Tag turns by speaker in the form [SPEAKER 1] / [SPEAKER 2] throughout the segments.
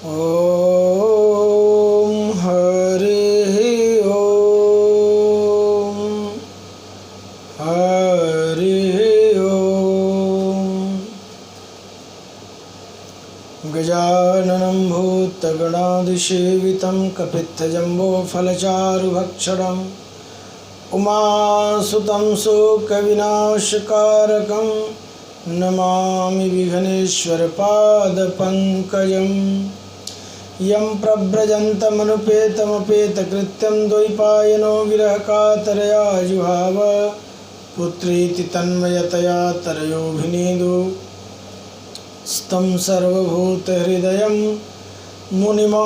[SPEAKER 1] ओम हरि ओम हरि ओम। गजाननं भूतगणाधिसेवितं कपित्थजम्बोफलचारुभक्षणम् उमासुतं शोकविनाशकारकं नमामि विघ्नेश्वरपादपङ्कजं। यं प्रव्रजन्तमनुपेतमपेतकृत्यं द्वैपायनो विरहकातरया जुहाव पुत्रीति तन्मयतया तरयोभिनेदु स्तं सर्वभूतहृदयं मुनिमानतोऽस्मि।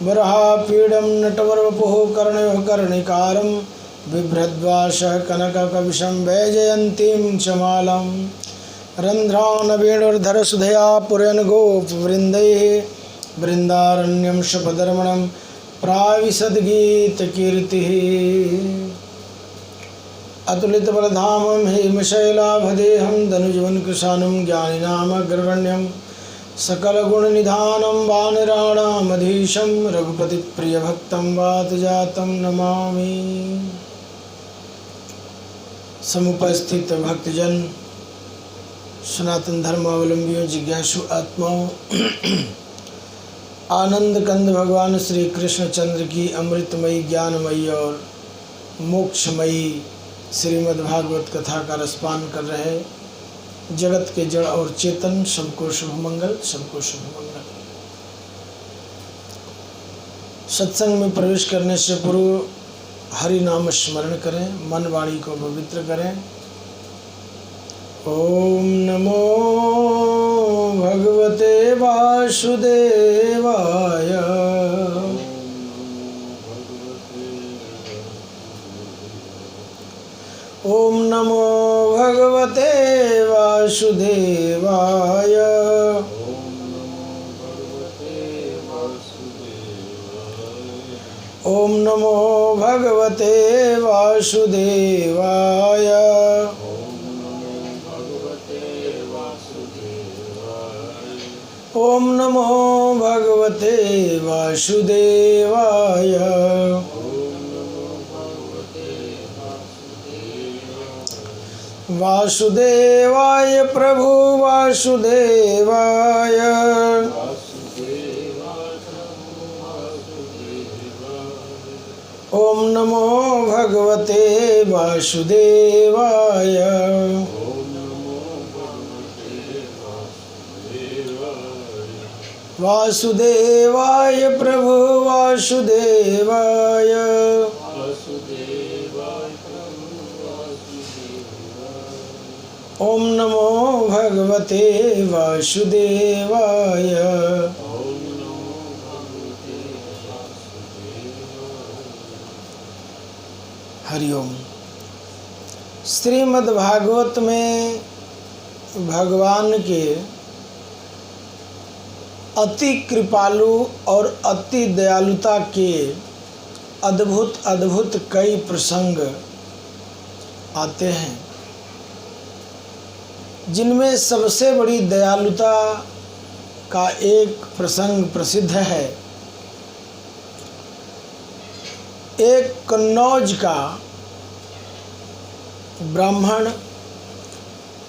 [SPEAKER 1] वराहपीडं नटवरवपुः कर्णयोः कर्णिकारं बिभ्रद्वासः कनककविशं वैजयन्तीं च मालां रन्ध्रानवेणुर्धरसुधया पुरयन्गोपवृन्दैः बृन्दारण्यं शपदरमणं प्राविशद्गीतकीर्तिः। अतुलितबलधामं हेमशैलाभदेहं धनुजवनकृशानं ज्ञानिनामग्रगण्यं सकलगुणनिधानं वानराणामधीशं रघुपतिप्रियभक्तं वातजातं नमामि। समुपस्थित भक्तजन, सनातन धर्मावलंबियों, जिज्ञासु आत्माओं, आनंद कंद भगवान श्री कृष्ण चंद्र की अमृतमयी ज्ञानमयी और मोक्षमयी श्रीमद् भागवत कथा का रसपान कर रहे जगत के जड़ और चेतन सबको शुभ मंगल, सबको शुभ मंगल। सत्संग में प्रवेश करने से पूर्व हरि नाम स्मरण करें, मन वाणी को पवित्र करें। ओम नमो भगवते वासुदेवाय। ओम नमो भगवते वासुदेवाय। ओम नमो भगवते वासुदेवाय। ओम नमो भगवते वासुदेवाय। वासुदेवाय प्रभु वासुदेवाय। ओम नमो भगवते वासुदेवाय। वासुदेवाय प्रभु वासुदेवाय। ओम नमो भगवते वासुदेवाय। हरिओम। श्रीमद् भागवत में भगवान के अति कृपालु और अति दयालुता के अद्भुत अद्भुत कई प्रसंग आते हैं, जिनमें सबसे बड़ी दयालुता का एक प्रसंग प्रसिद्ध है। एक कन्नौज का ब्राह्मण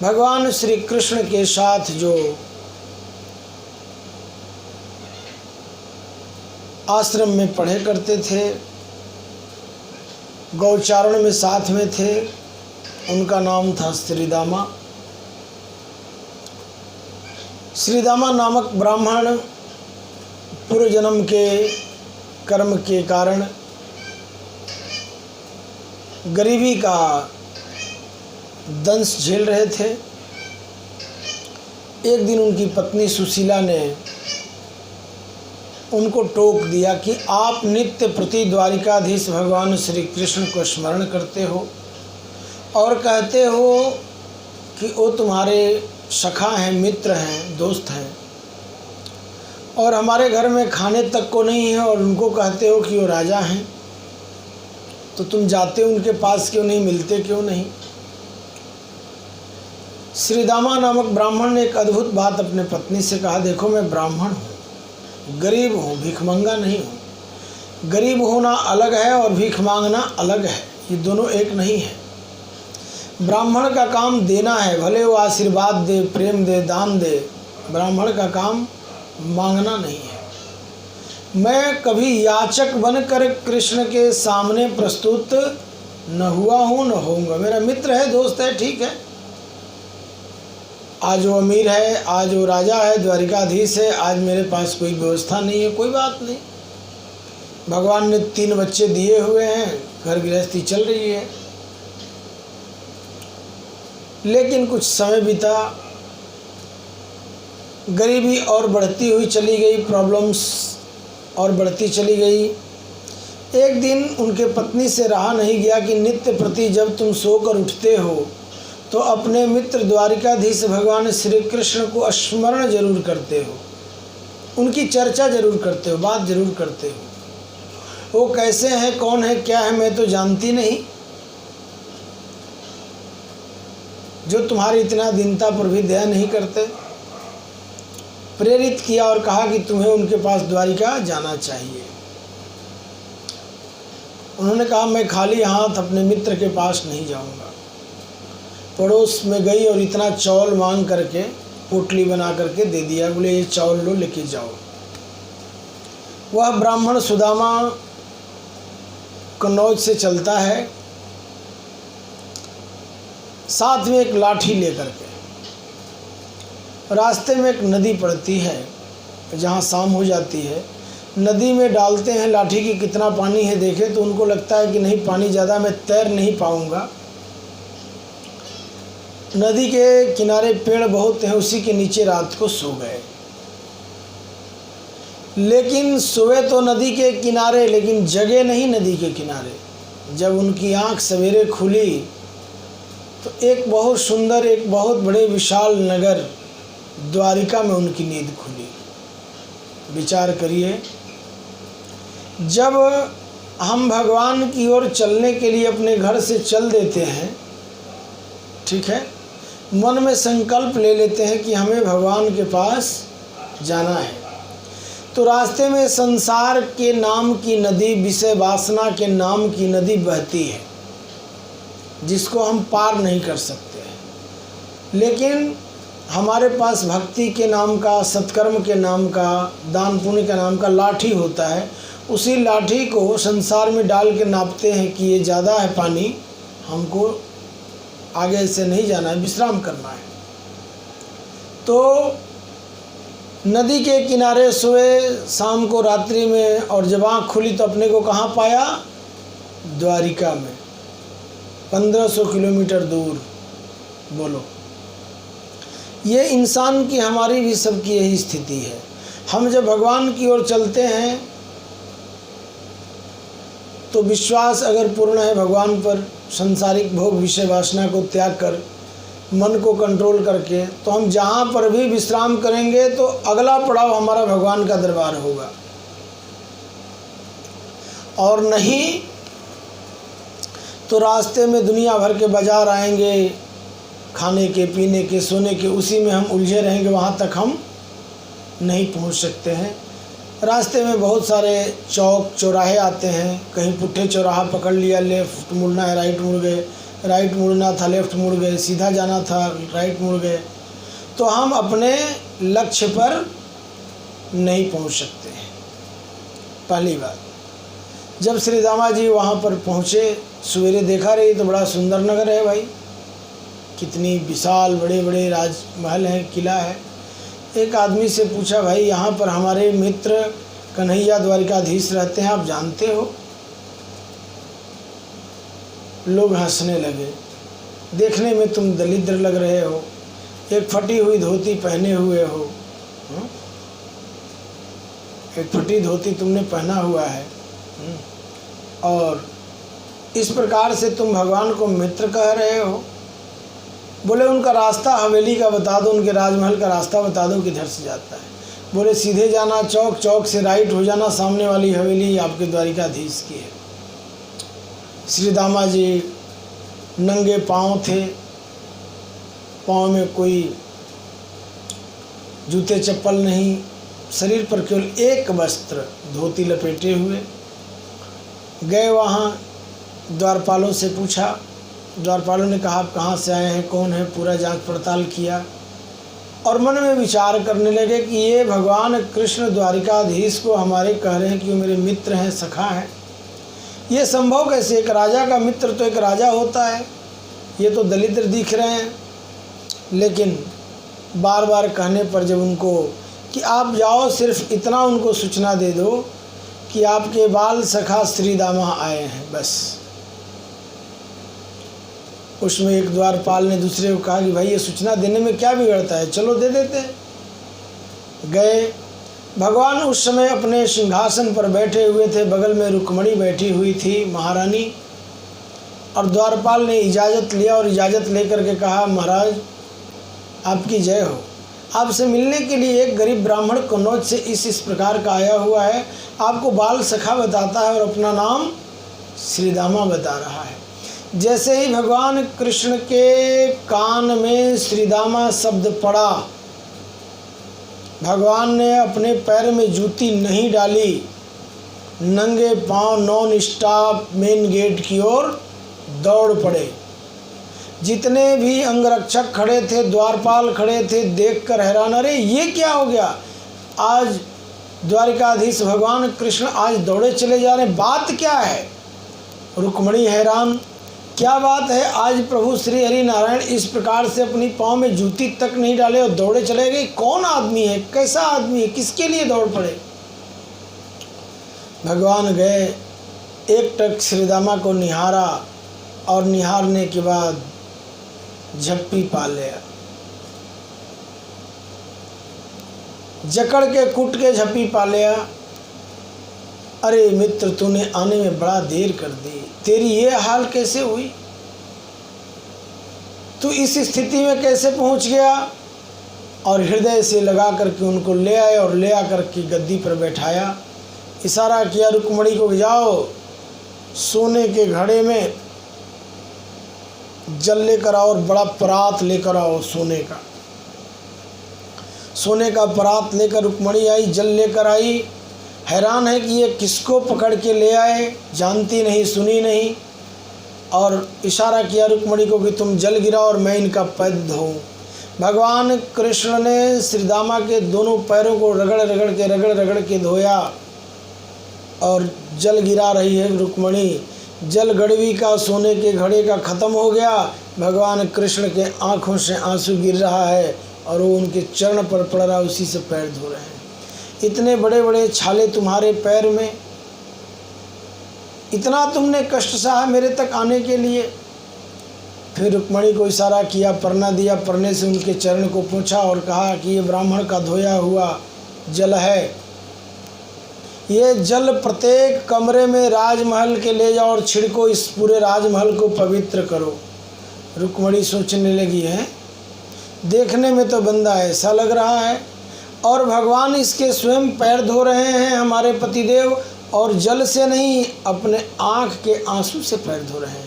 [SPEAKER 1] भगवान श्री कृष्ण के साथ जो आश्रम में पढ़े करते थे, गौचारण में साथ में थे, उनका नाम था श्रीदामा। श्रीदामा नामक ब्राह्मण पूर्व जन्म के कर्म के कारण गरीबी का दंश झेल रहे थे। एक दिन उनकी पत्नी सुशीला ने उनको टोक दिया कि आप नित्य प्रति द्वारिकाधीश भगवान श्री कृष्ण को स्मरण करते हो और कहते हो कि वो तुम्हारे सखा हैं, मित्र हैं, दोस्त हैं, और हमारे घर में खाने तक को नहीं है, और उनको कहते हो कि वो राजा हैं, तो तुम जाते उनके पास क्यों नहीं, मिलते क्यों नहीं। श्रीदामा नामक ब्राह्मण ने एक अद्भुत बात अपने पत्नी से कहा, देखो मैं ब्राह्मण हूँ, गरीब हूँ, भिखमंगा नहीं हूँ। गरीब होना अलग है और भीख मांगना अलग है, ये दोनों एक नहीं है। ब्राह्मण का काम देना है, भले वो आशीर्वाद दे, प्रेम दे, दान दे, ब्राह्मण का काम मांगना नहीं है। मैं कभी याचक बनकर कृष्ण के सामने प्रस्तुत न हुआ हूँ न होऊंगा। मेरा मित्र है, दोस्त है, ठीक है, आज वो अमीर है, आज वो राजा है, द्वारिकाधीश है, आज मेरे पास कोई व्यवस्था नहीं है, कोई बात नहीं। भगवान ने 3 बच्चे दिए हुए हैं, घर गृहस्थी चल रही है। लेकिन कुछ समय बीता, गरीबी और बढ़ती हुई चली गई, प्रॉब्लम्स और बढ़ती चली गई। एक दिन उनके पत्नी से रहा नहीं गया कि नित्य प्रति जब तुम सोकर उठते हो तो अपने मित्र द्वारिकाधीश भगवान श्री कृष्ण को स्मरण जरूर करते हो, उनकी चर्चा जरूर करते हो, बात जरूर करते हो। वो कैसे हैं, कौन है, क्या है, मैं तो जानती नहीं, जो तुम्हारी इतना दीनता पर भी दया नहीं करते। प्रेरित किया और कहा कि तुम्हें उनके पास द्वारिका जाना चाहिए। उन्होंने कहा, मैं खाली हाथ अपने मित्र के पास नहीं जाऊंगा। पड़ोस में गई और इतना चावल मांग करके पोटली बना करके दे दिया, बोले ये चावल लो, लेके जाओ। वह ब्राह्मण सुदामा कन्नौज से चलता है, साथ में एक लाठी लेकर के। रास्ते में एक नदी पड़ती है, जहाँ शाम हो जाती है, नदी में डालते हैं लाठी की, कितना पानी है देखे तो उनको लगता है कि नहीं पानी ज़्यादा, मैं तैर नहीं पाऊँगा। नदी के किनारे पेड़ बहुत हैं, उसी के नीचे रात को सो गए। लेकिन सोए तो नदी के किनारे, लेकिन जगह नहीं नदी के किनारे। जब उनकी आँख सवेरे खुली तो एक बहुत सुंदर, एक बहुत बड़े विशाल नगर द्वारिका में उनकी नींद खुली। विचार करिए, जब हम भगवान की ओर चलने के लिए अपने घर से चल देते हैं, ठीक है, मन में संकल्प ले लेते हैं कि हमें भगवान के पास जाना है, तो रास्ते में संसार के नाम की नदी, विषय वासना के नाम की नदी बहती है, जिसको हम पार नहीं कर सकते। लेकिन हमारे पास भक्ति के नाम का, सत्कर्म के नाम का, दान पुण्य के नाम का लाठी होता है। उसी लाठी को संसार में डाल के नापते हैं कि ये ज़्यादा है पानी, हमको आगे से नहीं जाना है, विश्राम करना है। तो नदी के किनारे सोए शाम को, रात्रि में, और जब आँख खुली तो अपने को कहाँ पाया? द्वारिका में, 1500 किलोमीटर दूर। बोलो, ये इंसान की, हमारी भी सबकी यही स्थिति है। हम जब भगवान की ओर चलते हैं तो विश्वास अगर पूर्ण है भगवान पर, संसारिक भोग विषय वासना को त्याग कर, मन को कंट्रोल करके, तो हम जहाँ पर भी विश्राम करेंगे तो अगला पड़ाव हमारा भगवान का दरबार होगा। और नहीं तो रास्ते में दुनिया भर के बाजार आएंगे, खाने के, पीने के, सोने के, उसी में हम उलझे रहेंगे, वहाँ तक हम नहीं पहुँच सकते हैं। रास्ते में बहुत सारे चौक चौराहे आते हैं, कहीं पुट्ठे चौराहा पकड़ लिया, लेफ़्ट मुड़ना है, राइट मुड़ गए, राइट मुड़ना था, लेफ़्ट मुड़ गए, सीधा जाना था, राइट मुड़ गए, तो हम अपने लक्ष्य पर नहीं पहुंच सकते हैं। पहली बात, जब श्री दामा जी वहाँ पर पहुँचे, सवेरे देखा रही तो बड़ा सुंदर नगर है भाई, कितनी विशाल, बड़े बड़े राजमहल हैं, किला है। एक आदमी से पूछा, भाई यहाँ पर हमारे मित्र कन्हैया द्वारिकाधीश रहते हैं, आप जानते हो? लोग हंसने लगे, देखने में तुम दलिद्र लग रहे हो, एक फटी हुई धोती पहने हुए हो, एक फटी धोती तुमने पहना हुआ है, और इस प्रकार से तुम भगवान को मित्र कह रहे हो। बोले उनका रास्ता हवेली का बता दो, उनके राजमहल का रास्ता बता दो किधर से जाता है। बोले सीधे जाना चौक, चौक से राइट हो जाना, सामने वाली हवेली आपके द्वारिकाधीश की है। श्री दामा जी नंगे पाँव थे, पाँव में कोई जूते चप्पल नहीं, शरीर पर केवल एक वस्त्र धोती लपेटे हुए गए। वहाँ द्वारपालों से पूछा, द्वारपालों ने कहा आप कहाँ से आए हैं, कौन है, पूरा जांच पड़ताल किया और मन में विचार करने लगे कि ये भगवान कृष्ण द्वारिकाधीश को हमारे कह रहे हैं कि वो मेरे मित्र हैं, सखा हैं। ये संभव कैसे? एक राजा का मित्र तो एक राजा होता है, ये तो दलित दिख रहे हैं। लेकिन बार बार कहने पर जब उनको कि आप जाओ, सिर्फ इतना उनको सूचना दे दो कि आपके बाल सखा श्रीदामा आए हैं, बस। उसमें एक द्वारपाल ने दूसरे को कहा कि भाई ये सूचना देने में क्या बिगड़ता है, चलो दे देते। गए। भगवान उस समय अपने सिंहासन पर बैठे हुए थे, बगल में रुक्मणी बैठी हुई थी, महारानी। और द्वारपाल ने इजाज़त लिया और इजाज़त लेकर के कहा महाराज आपकी जय हो, आपसे मिलने के लिए एक गरीब ब्राह्मण कन्नौज से इस प्रकार का आया हुआ है, आपको बाल सखा बताता है और अपना नाम श्रीदामा बता रहा है। जैसे ही भगवान कृष्ण के कान में श्रीदामा शब्द पड़ा, भगवान ने अपने पैर में जूती नहीं डाली, नंगे पांव नॉन स्टॉप मेन गेट की ओर दौड़ पड़े। जितने भी अंगरक्षक खड़े थे, द्वारपाल खड़े थे, देखकर हैरान, अरे ये क्या हो गया, आज द्वारिकाधीश भगवान कृष्ण आज दौड़े चले जा रहे हैं, बात क्या है? रुक्मणी हैरान, क्या बात है, आज प्रभु श्री हरि नारायण इस प्रकार से अपनी पाँव में जूती तक नहीं डाले और दौड़े चले गए, कौन आदमी है, कैसा आदमी है, किसके लिए दौड़ पड़े? भगवान गए, एक टक श्रीदामा को निहारा और निहारने के बाद झप्पी पा लिया, जकड़ के कूट के झप्पी पा लिया। अरे मित्र, तूने आने में बड़ा देर कर दी, तेरी ये हाल कैसे हुई, तू इस स्थिति में कैसे पहुंच गया? और हृदय से लगा करके उनको ले आए और ले आकर के गद्दी पर बैठाया। इशारा किया रुक्मणी को, जाओ सोने के घड़े में जल लेकर आओ और बड़ा परात लेकर आओ सोने का परात लेकर रुक्मणी आई, जल लेकर आई। हैरान है कि ये किसको पकड़ के ले आए, जानती नहीं, सुनी नहीं। और इशारा किया रुक्मणी को कि तुम जल गिराओ और मैं इनका पैर धोऊं। भगवान कृष्ण ने श्रीदामा के दोनों पैरों को रगड़ रगड़ के धोया और जल गिरा रही है रुक्मणी। जल गड़वी का सोने के घड़े का ख़त्म हो गया। भगवान कृष्ण के आँखों से आंसू गिर रहा है और वो उनके चरण पर पड़ रहा, उसी से पैर धो रहे हैं। इतने बड़े बड़े छाले तुम्हारे पैर में, इतना तुमने कष्ट सहा मेरे तक आने के लिए। फिर रुक्मणी को इशारा किया, परना दिया, परने से उनके चरण को पोंछा और कहा कि ये ब्राह्मण का धोया हुआ जल है, ये जल प्रत्येक कमरे में राजमहल के ले जाओ और छिड़को, इस पूरे राजमहल को पवित्र करो। रुक्मणी सोचने लगी है, देखने में तो बंदा ऐसा लग रहा है और भगवान इसके स्वयं पैर धो रहे हैं हमारे पतिदेव, और जल से नहीं, अपने आँख के आंसू से पैर धो रहे हैं।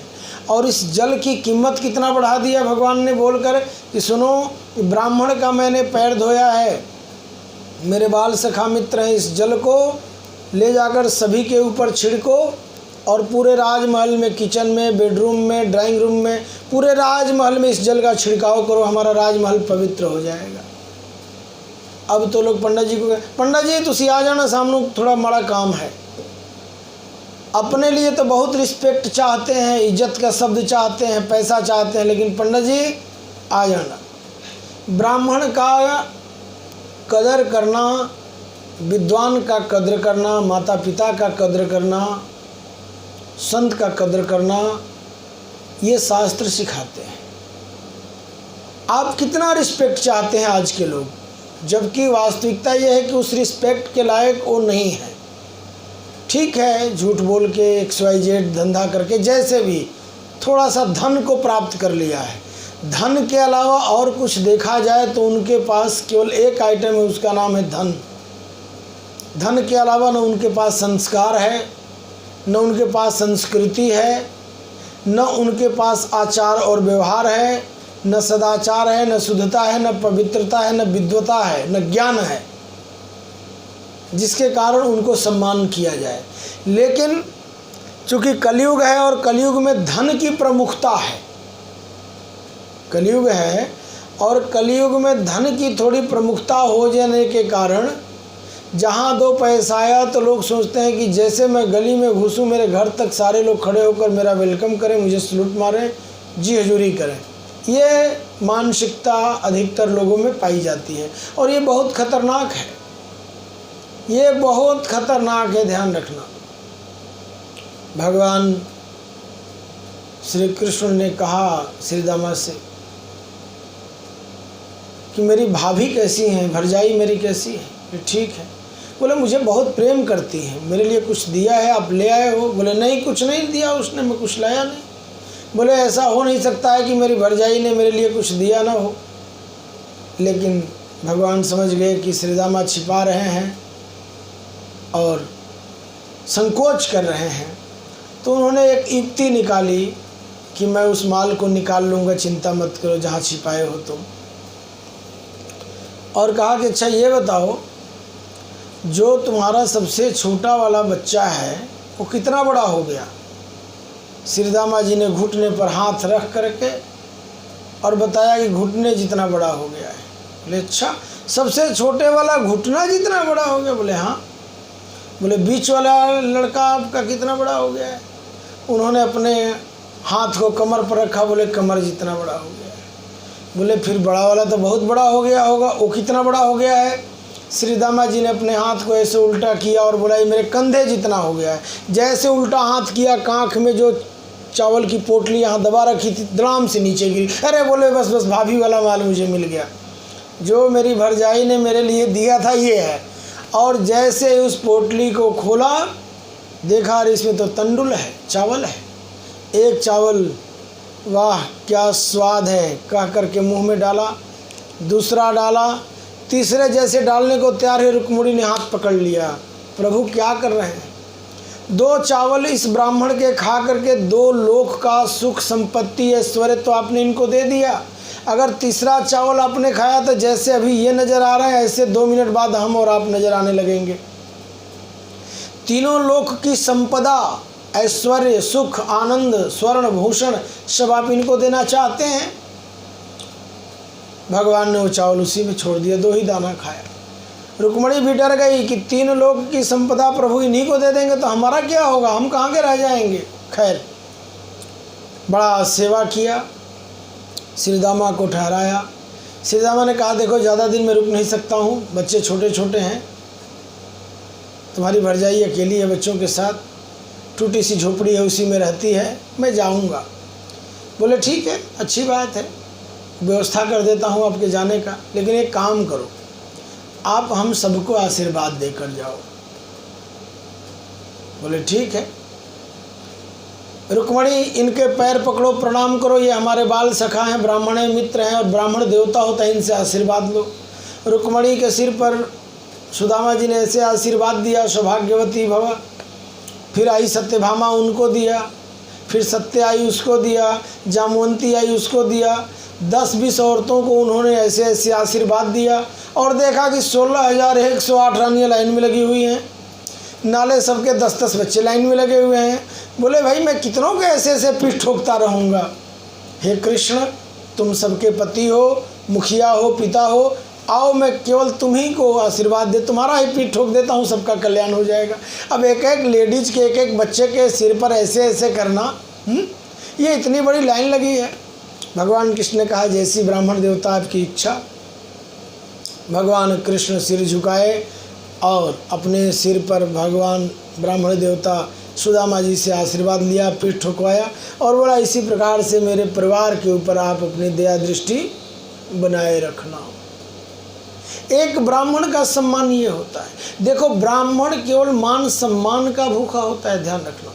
[SPEAKER 1] और इस जल की कीमत कितना बढ़ा दिया भगवान ने बोलकर कि सुनो, ब्राह्मण का मैंने पैर धोया है, मेरे बाल सखा मित्र हैं, इस जल को ले जाकर सभी के ऊपर छिड़को और पूरे राजमहल में, किचन में, बेडरूम में, ड्राइंग रूम में, पूरे राजमहल में इस जल का छिड़काव करो, हमारा राजमहल पवित्र हो जाएगा। अब तो लोग पंडित जी को कहे, पंडित जी तुसी आ जाना, सामने थोड़ा बड़ा काम है। अपने लिए तो बहुत रिस्पेक्ट चाहते हैं, इज्जत का शब्द चाहते हैं, पैसा चाहते हैं, लेकिन पंडित जी आ जाना। ब्राह्मण का कदर करना, विद्वान का कद्र करना, माता पिता का कद्र करना, संत का कद्र करना, ये शास्त्र सिखाते हैं। आप कितना रिस्पेक्ट चाहते हैं आज के लोग, जबकि वास्तविकता ये है कि उस रिस्पेक्ट के लायक वो नहीं है। ठीक है, झूठ बोल के XYZ धंधा करके जैसे भी थोड़ा सा धन को प्राप्त कर लिया है, धन के अलावा और कुछ देखा जाए तो उनके पास केवल एक आइटम है, उसका नाम है धन। धन के अलावा न उनके पास संस्कार है, न उनके पास संस्कृति है, न उनके पास आचार और व्यवहार है, न सदाचार है, न शुद्धता है, न पवित्रता है, न विद्वता है, न ज्ञान है जिसके कारण उनको सम्मान किया जाए। लेकिन चूँकि कलयुग है और कलयुग में धन की प्रमुखता है, कलयुग है और कलयुग में धन की थोड़ी प्रमुखता हो जाने के कारण जहाँ दो पैसा आया तो लोग सोचते हैं कि जैसे मैं गली में घुसूँ मेरे घर तक सारे लोग खड़े होकर मेरा वेलकम करें, मुझे सलूट मारें, जी हजूरी करें। ये मानसिकता अधिकतर लोगों में पाई जाती है और ये बहुत खतरनाक है, ये बहुत खतरनाक है, ध्यान रखना। भगवान श्री कृष्ण ने कहा श्रीदामा से कि मेरी भाभी कैसी हैं, भरजाई मेरी कैसी है? ये ठीक है। बोले मुझे बहुत प्रेम करती है, मेरे लिए कुछ दिया है, आप ले आए हो? बोले नहीं, कुछ नहीं दिया उसने, मैं कुछ लाया नहीं। बोले ऐसा हो नहीं सकता है कि मेरी भरजाई ने मेरे लिए कुछ दिया ना हो। लेकिन भगवान समझ गए कि श्रीदामा छिपा रहे हैं और संकोच कर रहे हैं, तो उन्होंने एक युक्ति निकाली कि मैं उस माल को निकाल लूँगा, चिंता मत करो जहाँ छिपाए हो तुम। और कहा कि अच्छा ये बताओ, जो तुम्हारा सबसे छोटा वाला बच्चा है वो कितना बड़ा हो गया? श्रीदामा जी ने घुटने पर हाथ रख करके और बताया कि घुटने जितना बड़ा हो गया है। बोले अच्छा, सबसे छोटे वाला घुटना जितना बड़ा हो गया? बोले हाँ। बोले बीच वाला लड़का आपका कितना बड़ा हो गया है? उन्होंने अपने हाथ को कमर पर रखा, बोले कमर जितना बड़ा हो गया है। बोले फिर बड़ा वाला तो बहुत बड़ा हो गया होगा, वो कितना बड़ा हो गया है? श्रीदामा जी ने अपने हाथ को ऐसे उल्टा किया और बोला ये मेरे कंधे जितना हो गया है। जैसे उल्टा हाथ किया, कांख में जो चावल की पोटली यहाँ दबा रखी थी धड़ाम से नीचे गिरी। अरे बोले बस बस, भाभी वाला माल मुझे मिल गया, जो मेरी भरजाई ने मेरे लिए दिया था ये है। और जैसे उस पोटली को खोला, देखा इसमें तो तंडुल है, चावल है। एक चावल, वाह क्या स्वाद है, कह करके मुंह में डाला, दूसरा डाला, तीसरे जैसे डालने को तैयार है, रुक्मिणी ने हाथ पकड़ लिया। प्रभु क्या कर रहे हैं? 2 चावल इस ब्राह्मण के खा करके 2 लोक का सुख संपत्ति ऐश्वर्य तो आपने इनको दे दिया। अगर तीसरा चावल आपने खाया तो जैसे अभी ये नज़र आ रहा है, ऐसे 2 मिनट बाद हम और आप नज़र आने लगेंगे। तीनों लोक की संपदा, ऐश्वर्य, सुख, आनंद, स्वर्ण भूषण सब आप इनको देना चाहते हैं। भगवान ने वो चावल उसी में छोड़ दिया, 2 ही दाना खाया। रुक्मिणी भी डर गई कि 3 लोक की संपदा प्रभु इन्हीं को दे देंगे तो हमारा क्या होगा, हम कहाँ के रह जाएंगे। खैर, बड़ा सेवा किया, श्रीदामा को ठहराया। श्रीदामा ने कहा देखो ज़्यादा दिन मैं रुक नहीं सकता हूँ, बच्चे छोटे छोटे हैं, तुम्हारी भरजाई अकेली है बच्चों के साथ, टूटी सी झोपड़ी है उसी में रहती है, मैं जाऊँगा। बोले ठीक है, अच्छी बात है, व्यवस्था कर देता हूँ आपके जाने का, लेकिन एक काम करो, आप हम सबको आशीर्वाद देकर जाओ। बोले ठीक है। रुक्मिणी इनके पैर पकड़ो, प्रणाम करो, ये हमारे बाल सखा हैं, ब्राह्मण हैं, मित्र हैं और ब्राह्मण देवता होता है, इनसे आशीर्वाद लो। रुक्मिणी के सिर पर सुदामा जी ने ऐसे आशीर्वाद दिया, सौभाग्यवती भव। फिर आई सत्यभामा, उनको दिया, फिर सत्य आई उसको दिया, जामवंती आई उसको दिया, 10-20 औरतों को उन्होंने ऐसे ऐसे आशीर्वाद दिया। और देखा कि 16,108 रानियाँ लाइन में लगी हुई हैं, नाले सबके 10-10 बच्चे लाइन में लगे हुए हैं। बोले भाई मैं कितनों के ऐसे ऐसे पीठ ठोकता रहूँगा। हे कृष्ण, तुम सबके पति हो, मुखिया हो, पिता हो, आओ मैं केवल तुम्ही को आशीर्वाद दे, तुम्हारा ही पीठ ठोक देता हूँ, सबका कल्याण हो जाएगा। अब एक एक लेडीज़ के, एक एक बच्चे के सिर पर ऐसे ऐसे करना, ये इतनी बड़ी लाइन लगी है। भगवान कृष्ण ने कहा जैसी ब्राह्मण देवता आपकी इच्छा। भगवान कृष्ण सिर झुकाए और अपने सिर पर भगवान ब्राह्मण देवता सुदामा जी से आशीर्वाद लिया, पीठ ठुकवाया और बोला इसी प्रकार से मेरे परिवार के ऊपर आप अपनी दया दृष्टि बनाए रखना। एक ब्राह्मण का सम्मान ये होता है। देखो, ब्राह्मण केवल मान सम्मान का भूखा होता है, ध्यान रखना।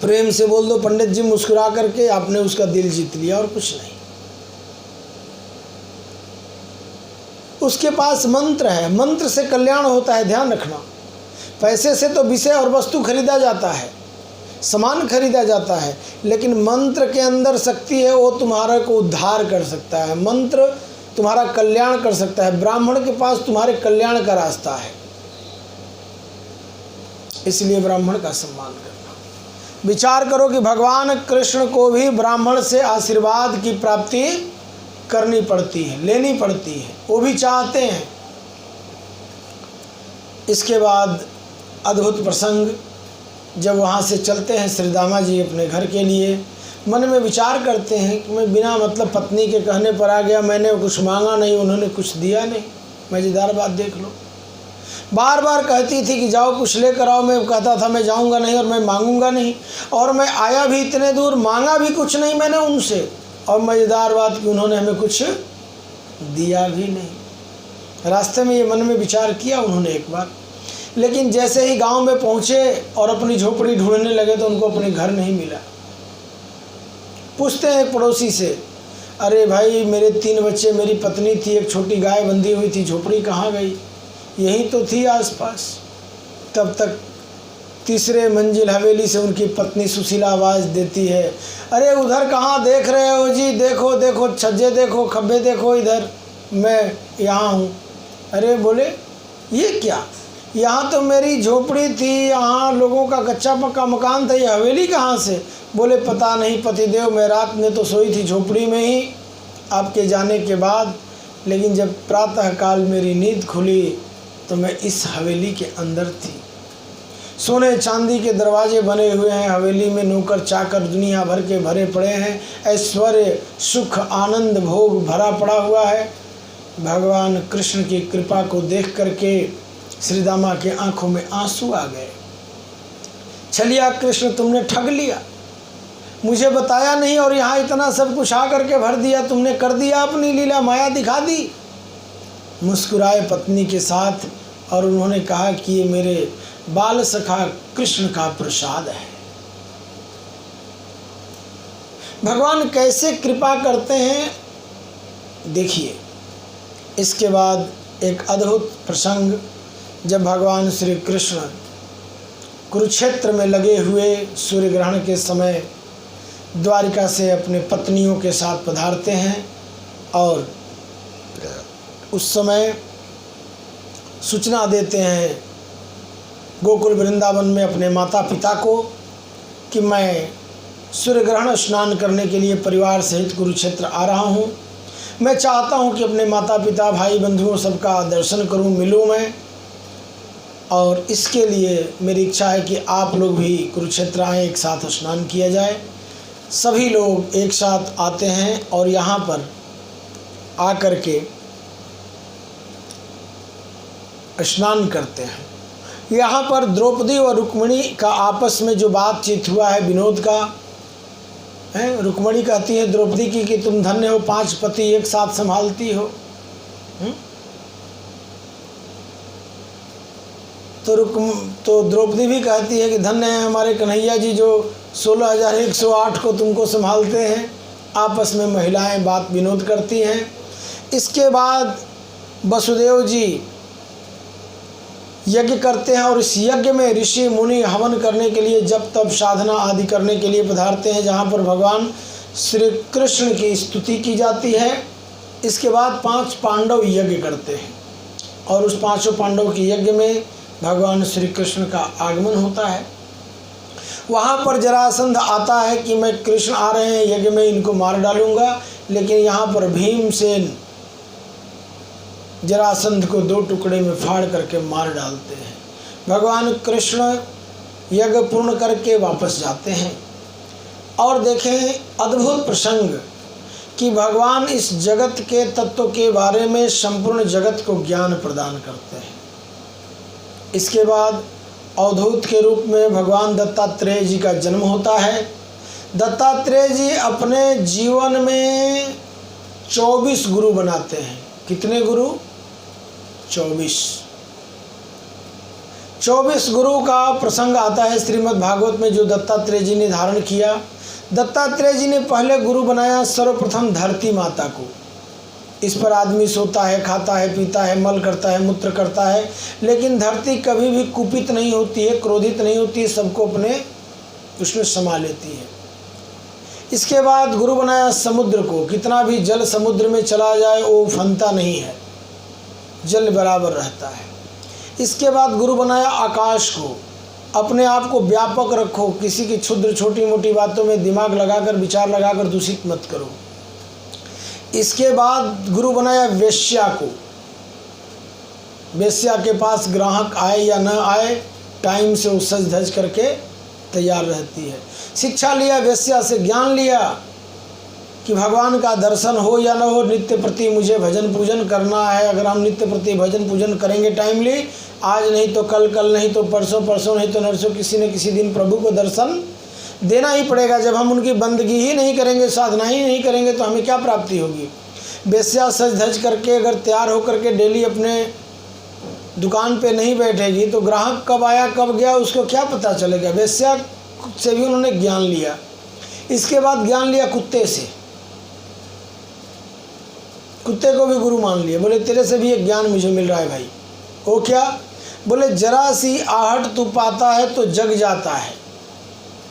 [SPEAKER 1] प्रेम से बोल दो पंडित जी, मुस्कुरा करके आपने उसका दिल जीत लिया और कुछ नहीं। उसके पास मंत्र है, मंत्र से कल्याण होता है, ध्यान रखना। पैसे से तो विषय और वस्तु खरीदा जाता है, सामान खरीदा जाता है, लेकिन मंत्र के अंदर शक्ति है, वो तुम्हारे को उद्धार कर सकता है, मंत्र तुम्हारा कल्याण कर सकता है। ब्राह्मण के पास तुम्हारे कल्याण का रास्ता है, इसलिए ब्राह्मण का सम्मान करना। विचार करो कि भगवान कृष्ण को भी ब्राह्मण से आशीर्वाद की प्राप्ति करनी पड़ती है, लेनी पड़ती है, वो भी चाहते हैं। इसके बाद अद्भुत प्रसंग, जब वहाँ से चलते हैं श्रीदामा जी अपने घर के लिए, मन में विचार करते हैं कि मैं बिना मतलब पत्नी के कहने पर आ गया, मैंने कुछ मांगा नहीं, उन्होंने कुछ दिया नहीं। मज़ेदार बात देख लो, बार बार कहती थी कि जाओ कुछ लेकर आओ, मैं कहता था मैं जाऊंगा नहीं और मैं मांगूंगा नहीं, और मैं आया भी इतने दूर, मांगा भी कुछ नहीं मैंने उनसे, और मज़ेदार बात कि उन्होंने हमें कुछ दिया भी नहीं। रास्ते में ये मन में विचार किया उन्होंने एक बार, लेकिन जैसे ही गांव में पहुंचे और अपनी झोपड़ी ढूंढने लगे तो उनको अपने घर नहीं मिला। पूछते हैं एक पड़ोसी से, अरे भाई मेरे 3 बच्चे, मेरी पत्नी थी, एक छोटी गाय बंधी हुई थी, झोपड़ी कहाँ गई? यहीं तो थी आसपास। तब तक तीसरे मंजिल हवेली से उनकी पत्नी सुशीला आवाज़ देती है, अरे उधर कहाँ देख रहे हो जी, देखो देखो छज्जे देखो, खब्बे देखो, इधर मैं यहाँ हूँ। अरे बोले ये क्या, यहाँ तो मेरी झोपड़ी थी, यहाँ लोगों का कच्चा पक्का मकान था, ये हवेली कहाँ से? बोले पता नहीं पतिदेव, मैं रात में तो सोई थी झोपड़ी में ही आपके जाने के बाद, लेकिन जब प्रातः काल मेरी नींद खुली तो मैं इस हवेली के अंदर थी। सोने चांदी के दरवाजे बने हुए हैं, हवेली में नौकर चाकर दुनिया भर के भरे पड़े हैं, ऐश्वर्य सुख आनंद भोग भरा पड़ा हुआ है। भगवान कृष्ण की कृपा को देख करके श्रीदामा के आंखों में आंसू आ गए। छलिया कृष्ण, तुमने ठग लिया, मुझे बताया नहीं और यहाँ इतना सब कुछ आ करके भर दिया, तुमने कर दिया, अपनी लीला माया दिखा दी। मुस्कुराए पत्नी के साथ और उन्होंने कहा कि ये मेरे बाल सखा कृष्ण का प्रसाद है। भगवान कैसे कृपा करते हैं देखिए। इसके बाद एक अद्भुत प्रसंग, जब भगवान श्री कृष्ण कुरुक्षेत्र में लगे हुए सूर्य ग्रहण के समय द्वारिका से अपने पत्नियों के साथ पधारते हैं, और उस समय सूचना देते हैं गोकुल वृंदावन में अपने माता पिता को कि मैं सूर्य ग्रहण स्नान करने के लिए परिवार सहित कुरुक्षेत्र आ रहा हूँ। मैं चाहता हूँ कि अपने माता पिता भाई बंधुओं सबका दर्शन करूँ, मिलूँ मैं, और इसके लिए मेरी इच्छा है कि आप लोग भी कुरुक्षेत्र आएँ, एक साथ स्नान किया जाए। सभी लोग एक साथ आते हैं और यहाँ पर आकर के स्नान करते हैं। यहाँ पर द्रौपदी और रुक्मिणी का आपस में जो बातचीत हुआ है विनोद का है, रुक्मिणी कहती है द्रौपदी की कि तुम धन्य हो, 5 पति एक साथ संभालती हो। तो द्रौपदी भी कहती है कि धन्य है हमारे कन्हैया जी जो 16,108 को तुमको संभालते हैं। आपस में महिलाएं बात विनोद करती हैं। इसके बाद वसुदेव जी यज्ञ करते हैं और इस यज्ञ में ऋषि मुनि हवन करने के लिए जप तप साधना आदि करने के लिए पधारते हैं, जहाँ पर भगवान श्री कृष्ण की स्तुति की जाती है। इसके बाद 5 पांडव यज्ञ करते हैं और उस 5 पांडव के यज्ञ में भगवान श्री कृष्ण का आगमन होता है। वहाँ पर जरासंध आता है कि मैं कृष्ण आ रहे हैं यज्ञ में, इनको मार डालूंगा, लेकिन यहाँ पर भीमसेन जरासंध को 2 टुकड़े में फाड़ करके मार डालते हैं। भगवान कृष्ण यज्ञ पूर्ण करके वापस जाते हैं। और देखें अद्भुत प्रसंग कि भगवान इस जगत के तत्व के बारे में संपूर्ण जगत को ज्ञान प्रदान करते हैं। इसके बाद अवधूत के रूप में भगवान दत्तात्रेय जी का जन्म होता है। दत्तात्रेय जी अपने जीवन में 24 गुरु बनाते हैं। कितने गुरु? 24 गुरु का प्रसंग आता है श्रीमद् भागवत में, जो दत्तात्रेय जी ने धारण किया। दत्तात्रेय जी ने पहले गुरु बनाया सर्वप्रथम धरती माता को। इस पर आदमी सोता है, खाता है, पीता है, मल करता है, मूत्र करता है, लेकिन धरती कभी भी कुपित नहीं होती है, क्रोधित नहीं होती है, सबको अपने उसमें समा लेती है। इसके बाद गुरु बनाया समुद्र को। कितना भी जल समुद्र में चला जाए वो उफनता नहीं है, जल बराबर रहता है। इसके बाद गुरु बनाया आकाश को। अपने आप को व्यापक रखो, किसी की क्षुद्र छोटी मोटी बातों में दिमाग लगाकर विचार लगाकर दूषित मत करो। इसके बाद गुरु बनाया वेश्या को। वेश्या के पास ग्राहक आए या न आए, टाइम से वो सज धज करके तैयार रहती है। शिक्षा लिया वेश्या से, ज्ञान लिया कि भगवान का दर्शन हो या न हो, नित्य प्रति मुझे भजन पूजन करना है। अगर हम नित्य प्रति भजन पूजन करेंगे टाइमली, आज नहीं तो कल, कल नहीं तो परसों, परसों नहीं तो नरसों, किसी न किसी दिन प्रभु को दर्शन देना ही पड़ेगा। जब हम उनकी बंदगी ही नहीं करेंगे, साधना ही नहीं करेंगे, तो हमें क्या प्राप्ति होगी। वेश्या सज धज करके अगर तैयार होकर के डेली अपने दुकान पे नहीं बैठेगी तो ग्राहक कब आया कब गया उसको क्या पता चलेगा। वेश्या से भी उन्होंने ज्ञान लिया। इसके बाद ज्ञान लिया कुत्ते से। कुत्ते को भी गुरु मान लिया। बोले तेरे से भी एक ज्ञान मुझे मिल रहा है भाई। वो क्या? बोले जरा सी आहट तू पाता है तो जग जाता है।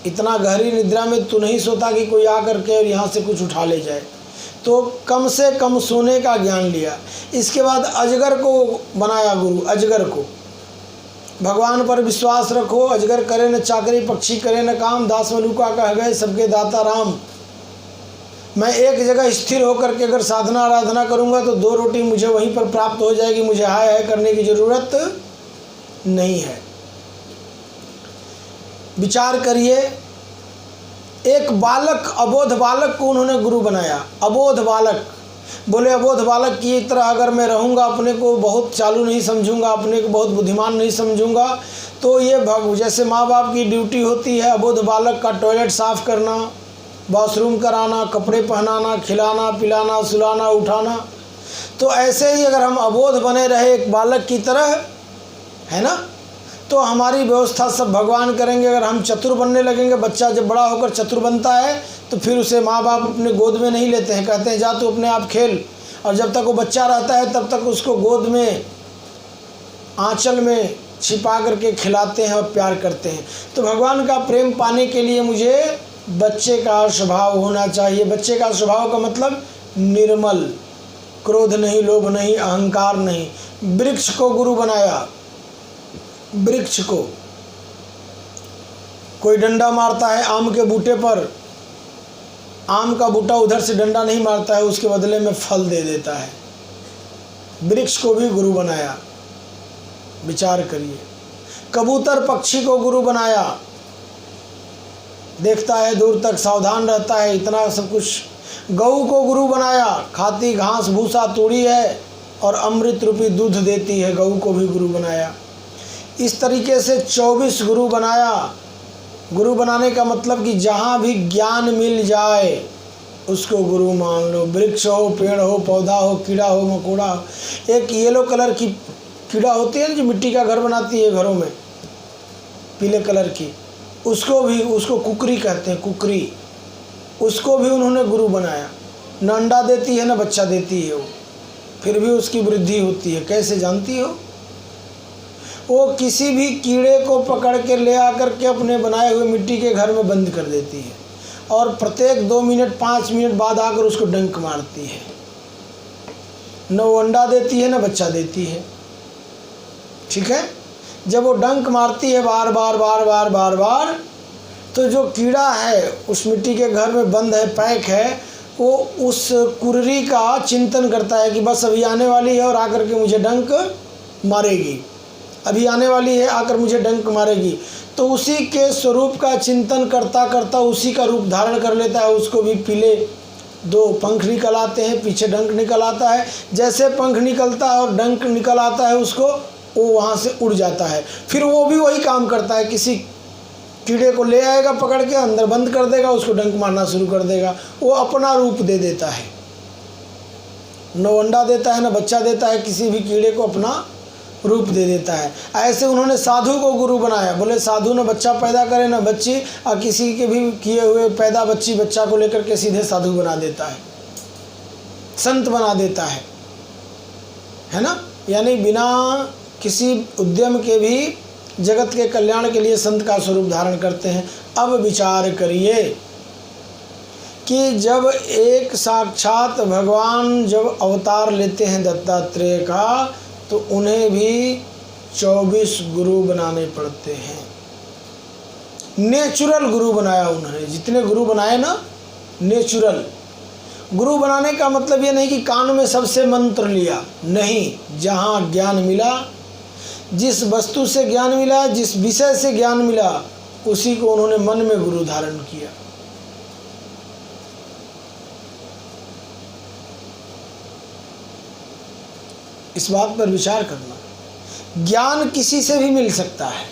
[SPEAKER 1] इतना गहरी निद्रा में तू नहीं सोता कि कोई आ करके और यहाँ से कुछ उठा ले जाए, तो कम से कम सोने का ज्ञान लिया। इसके बाद अजगर को बनाया गुरु। अजगर को, भगवान पर विश्वास रखो, अजगर करे न चाकरी, पक्षी करे न काम, दास मलुका कह गए सबके दाता राम। मैं एक जगह स्थिर होकर के अगर साधना आराधना करूंगा तो 2 रोटी मुझे वहीं पर प्राप्त हो जाएगी, मुझे हाय हाय करने की ज़रूरत नहीं है। विचार करिए, एक बालक, अबोध बालक को उन्होंने गुरु बनाया। अबोध बालक, बोले अबोध बालक की तरह अगर मैं रहूँगा, अपने को बहुत चालू नहीं समझूंगा, अपने को बहुत बुद्धिमान नहीं समझूंगा, तो ये जैसे माँ बाप की ड्यूटी होती है अबोध बालक का टॉयलेट साफ़ करना, बाथरूम कराना, कपड़े पहनाना, खिलाना पिलाना, सुलाना उठाना, तो ऐसे ही अगर हम अबोध बने रहे एक बालक की तरह, है ना, तो हमारी व्यवस्था सब भगवान करेंगे। अगर हम चतुर बनने लगेंगे, बच्चा जब बड़ा होकर चतुर बनता है तो फिर उसे माँ बाप अपने गोद में नहीं लेते हैं, कहते हैं जा तू अपने आप खेल। और जब तक वो बच्चा रहता है तब तक उसको गोद में, आंचल में छिपा करके खिलाते हैं और प्यार करते हैं। तो भगवान का प्रेम पाने के लिए मुझे बच्चे का स्वभाव होना चाहिए। बच्चे का स्वभाव का मतलब निर्मल, क्रोध नहीं, लोभ नहीं, अहंकार नहीं। वृक्ष को गुरु बनाया। वृक्ष को कोई डंडा मारता है आम के बूटे पर, आम का बूटा उधर से डंडा नहीं मारता है, उसके बदले में फल दे देता है। वृक्ष को भी गुरु बनाया। विचार करिए। कबूतर पक्षी को गुरु बनाया। देखता है दूर तक, सावधान रहता है, इतना सब कुछ। गऊ को गुरु बनाया। खाती घास भूसा तूड़ी है और अमृत रूपी दूध देती है, गऊ को भी गुरु बनाया। इस तरीके से 24 गुरु बनाया। गुरु बनाने का मतलब कि जहाँ भी ज्ञान मिल जाए उसको गुरु मान लो। वृक्ष हो, पेड़ हो, पौधा हो, कीड़ा हो, मकोड़ा हो। एक येलो कलर की कीड़ा होती है ना जो मिट्टी का घर बनाती है घरों में, पीले कलर की, उसको कुकरी कहते हैं, कुकरी। उसको भी उन्होंने गुरु बनाया। न अंडा देती है न बच्चा देती है वो, फिर भी उसकी वृद्धि होती है। कैसे जानती हो? वो किसी भी कीड़े को पकड़ के ले आकर के अपने बनाए हुए मिट्टी के घर में बंद कर देती है और प्रत्येक 2 मिनट 5 मिनट बाद आकर उसको डंक मारती है। न वो अंडा देती है न बच्चा देती है। ठीक है? जब वो डंक मारती है बार बार बार बार बार बार, तो जो कीड़ा है उस मिट्टी के घर में बंद है, पैक है, वो उस कुर्री का चिंतन करता है कि बस अभी आने वाली है और आकर के मुझे डंक मारेगी, अभी आने वाली है आकर मुझे डंक मारेगी। तो उसी के स्वरूप का चिंतन करता करता उसी का रूप धारण कर लेता है। उसको भी पीले 2 पंख निकल आते हैं, पीछे डंक निकल आता है। जैसे पंख निकलता है और डंक निकल आता है उसको, वो वहाँ से उड़ जाता है। फिर वो भी वही काम करता है, किसी कीड़े को ले आएगा पकड़ के, अंदर बंद कर देगा, उसको डंक मारना शुरू कर देगा। वो अपना रूप दे देता है। न अंडा देता है न बच्चा देता है, किसी भी कीड़े को अपना रूप दे देता है। ऐसे उन्होंने साधु को गुरु बनाया। बोले साधु न बच्चा पैदा करे न बच्ची, और किसी के भी किए हुए पैदा बच्चा को लेकर के सीधे साधु बना देता है, संत बना देता है ना। यानी बिना किसी उद्यम के भी जगत के कल्याण के लिए संत का स्वरूप धारण करते हैं। अब विचार करिए कि जब एक साक्षात भगवान जब अवतार लेते हैं दत्तात्रेय का, तो उन्हें भी 24 गुरु बनाने पड़ते हैं। नेचुरल गुरु बनाया उन्होंने, जितने गुरु बनाए ना, नेचुरल गुरु बनाने का मतलब ये नहीं कि कान में सबसे मंत्र लिया, नहीं, जहाँ ज्ञान मिला, जिस वस्तु से ज्ञान मिला, जिस विषय से ज्ञान मिला, उसी को उन्होंने मन में गुरु धारण किया। इस बात पर विचार करना। ज्ञान किसी से भी मिल सकता है,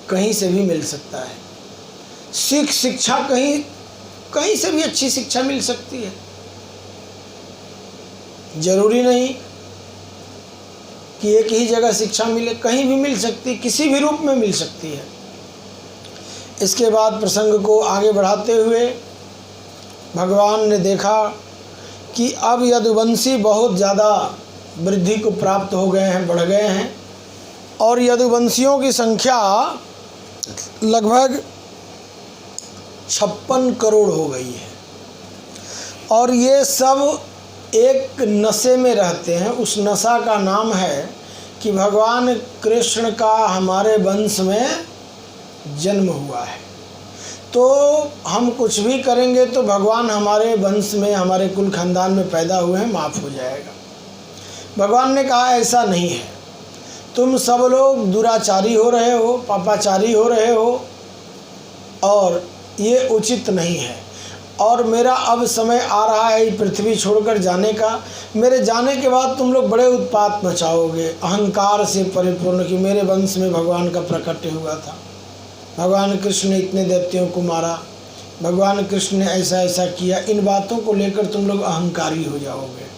[SPEAKER 1] कहीं से भी मिल सकता है। शिक्षा कहीं से भी अच्छी शिक्षा मिल सकती है, जरूरी नहीं कि एक ही जगह शिक्षा मिले, कहीं भी मिल सकती, किसी भी रूप में मिल सकती है। इसके बाद प्रसंग को आगे बढ़ाते हुए भगवान ने देखा कि अब यदुवंशी बहुत ज़्यादा वृद्धि को प्राप्त हो गए हैं, बढ़ गए हैं, और यदुवंशियों की संख्या लगभग 56 करोड़ हो गई है, और ये सब एक नशे में रहते हैं। उस नशा का नाम है कि भगवान कृष्ण का हमारे वंश में जन्म हुआ है, तो हम कुछ भी करेंगे तो भगवान हमारे वंश में, हमारे कुल खानदान में पैदा हुए हैं, माफ़ हो जाएगा। भगवान ने कहा ऐसा नहीं है, तुम सब लोग दुराचारी हो रहे हो, पापाचारी हो रहे हो, और ये उचित नहीं है। और मेरा अब समय आ रहा है पृथ्वी छोड़कर जाने का। मेरे जाने के बाद तुम लोग बड़े उत्पात मचाओगे, अहंकार से परिपूर्ण, कि मेरे वंश में भगवान का प्रकट हुआ था, भगवान कृष्ण ने इतने दैत्यों को मारा, भगवान कृष्ण ने ऐसा ऐसा किया। इन बातों को लेकर तुम लोग अहंकारी हो जाओगे,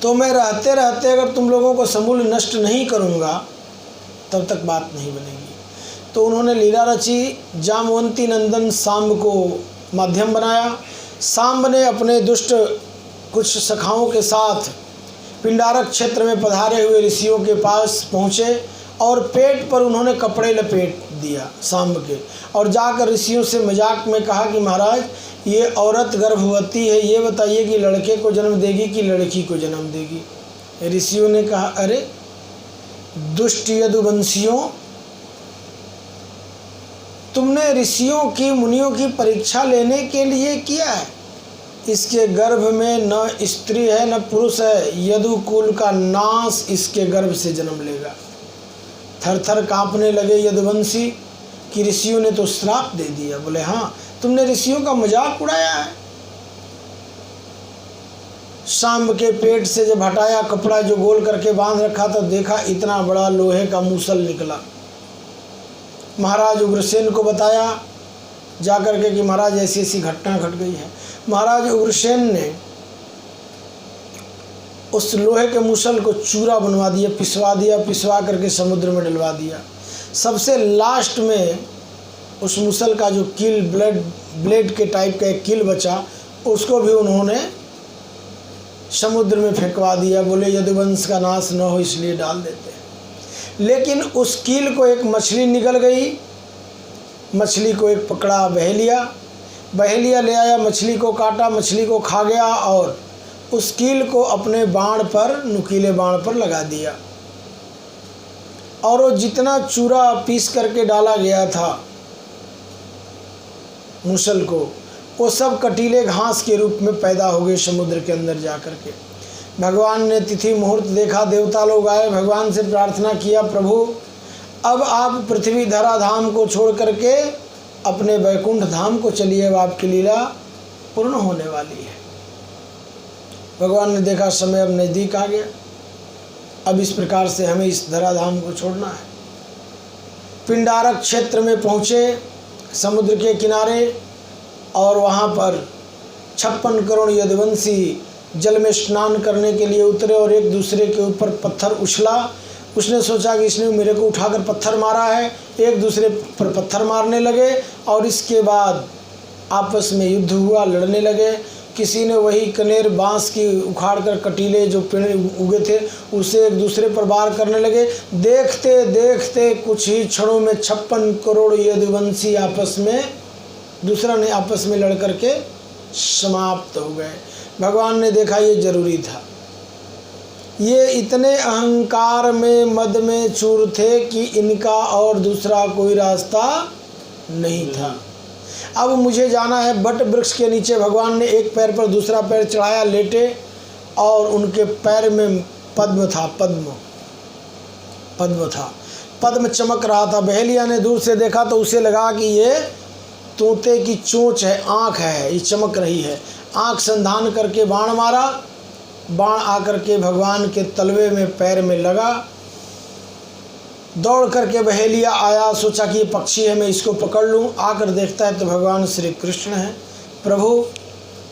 [SPEAKER 1] तो मैं रहते रहते अगर तुम लोगों को समूल नष्ट नहीं करूँगा, तब तक बात नहीं बनेगी। तो उन्होंने लीला रची, जामवंती नंदन सांब को माध्यम बनाया। सांब ने अपने दुष्ट कुछ सखाओं के साथ पिंडारक क्षेत्र में पधारे हुए ऋषियों के पास पहुँचे, और पेट पर उन्होंने कपड़े लपेट दिया सांब के, और जाकर ऋषियों से मजाक में कहा कि महाराज, ये औरत गर्भवती है, ये बताइए कि लड़के को जन्म देगी कि लड़की को जन्म देगी। ऋषियों ने कहा, अरे दुष्ट यदुवंशियों, तुमने ऋषियों की, मुनियों की परीक्षा लेने के लिए किया है। इसके गर्भ में न स्त्री है न पुरुष है, यदुकुल का नाश इसके गर्भ से जन्म लेगा। थर थर कांपने लगे यदुवंशी कि ऋषियों ने तो श्राप दे दिया। बोले, हाँ, तुमने ऋषियों का मजाक उड़ाया है। सांब के पेट से जब हटाया कपड़ा जो गोल करके बांध रखा था, देखा इतना बड़ा लोहे का मूसल निकला। महाराज उग्रसेन को बताया जाकर के कि महाराज ऐसी ऐसी घटना घट गई है। महाराज उग्रसेन ने उस लोहे के मूसल को चूरा बनवा दिया, पिसवा करके समुद्र में डलवा दिया। सबसे लास्ट में उस मूसल का जो कील, ब्लेड के टाइप का एक कील बचा, उसको भी उन्होंने समुद्र में फेंकवा दिया। बोले यदुवंश का नाश न हो इसलिए डाल देते हैं। लेकिन उस कील को एक मछली निगल गई, मछली को एक पकड़ा बहेलिया ले आया, मछली को काटा, मछली को खा गया, और उस कील को अपने बाण पर, नुकीले बाण पर लगा दिया। और वो जितना चूरा पीस करके डाला गया था मूसल को, वो सब कटीले घास के रूप में पैदा हो गए समुद्र के अंदर जा कर के। भगवान ने तिथि मुहूर्त देखा, देवता लोग आए, भगवान से प्रार्थना किया, प्रभु अब आप पृथ्वी धरा धाम को छोड़ करके अपने वैकुंठ धाम को चलिए, अब आपकी लीला पूर्ण होने वाली है। भगवान ने देखा समय अब नज़दीक आ गया, अब इस प्रकार से हमें इस धराधाम को छोड़ना है। पिंडारक क्षेत्र में पहुँचे, समुद्र के किनारे, और वहाँ पर 56 करोड़ यदुवंशी जल में स्नान करने के लिए उतरे, और एक दूसरे के ऊपर पत्थर उछला। उसने सोचा कि इसने मेरे को उठाकर पत्थर मारा है, एक दूसरे पर पत्थर मारने लगे, और इसके बाद आपस में युद्ध हुआ, लड़ने लगे। किसी ने वही कनेर बांस की उखाड़ कर कटीले जो पेड़ उगे थे उसे एक दूसरे पर वार करने लगे। देखते देखते कुछ ही क्षणों में 56 करोड़ यदुवंशी आपस में लड़ करके समाप्त हो गए। भगवान ने देखा ये जरूरी था। ये इतने अहंकार में मद में चूर थे कि इनका और दूसरा कोई रास्ता नहीं था। अब मुझे जाना है बट वृक्ष के नीचे। भगवान ने एक पैर पर दूसरा पैर चढ़ाया, लेटे, और उनके पैर में पद्म था। पद्म चमक रहा था। बहेलिया ने दूर से देखा तो उसे लगा कि ये तोते की चोंच है, आँख है, ये चमक रही है। आँख संधान करके बाण मारा। बाण आकर के भगवान के तलवे में पैर में लगा। दौड़ करके बहेलिया आया, सोचा कि ये पक्षी है, मैं इसको पकड़ लूं। आकर देखता है तो भगवान श्री कृष्ण है। प्रभु,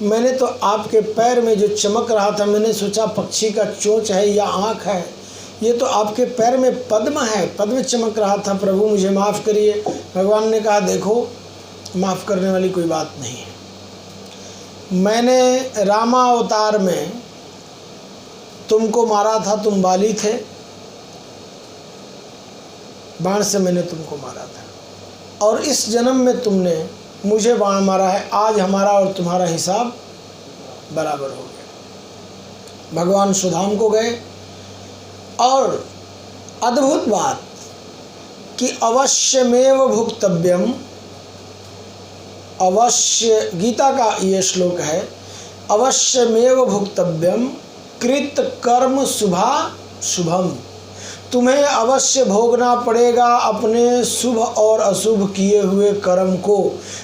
[SPEAKER 1] मैंने तो आपके पैर में जो चमक रहा था, मैंने सोचा पक्षी का चोंच है या आँख है, ये तो आपके पैर में पद्म है, पद्म चमक रहा था। प्रभु मुझे माफ़ करिए। भगवान ने कहा, देखो माफ़ करने वाली कोई बात नहीं है। मैंने रामावतार में तुमको मारा था, तुम बाली थे, बाण से मैंने तुमको मारा था, और इस जन्म में तुमने मुझे बाण मारा है। आज हमारा और तुम्हारा हिसाब बराबर हो गया। भगवान सुधाम को गए, और अद्भुत बात कि अवश्यमेव भुक्तव्यम, अवश्य, गीता का ये श्लोक है, अवश्यमेव भुक्तव्यम कृत कर्म शुभम। तुम्हें अवश्य भोगना पड़ेगा अपने शुभ और अशुभ किए हुए कर्म को।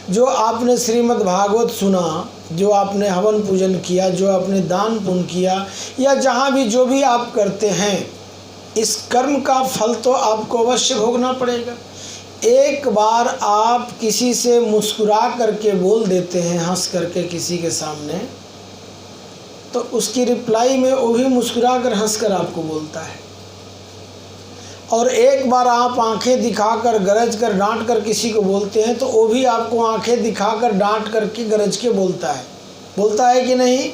[SPEAKER 1] जो आपने श्रीमद् भागवत सुना, जो आपने हवन पूजन किया, जो आपने दान पुण्य किया, या जहाँ भी जो भी आप करते हैं, इस कर्म का फल तो आपको अवश्य भोगना पड़ेगा। एक बार आप किसी से मुस्कुरा करके बोल देते हैं, हंस करके किसी के सामने, तो उसकी रिप्लाई में वो भी मुस्कुरा कर हंस कर आपको बोलता है। और एक बार आप आंखें दिखाकर गरज कर डांट कर किसी को बोलते हैं, तो वो भी आपको आंखें दिखाकर डांट करके गरज के बोलता है कि नहीं?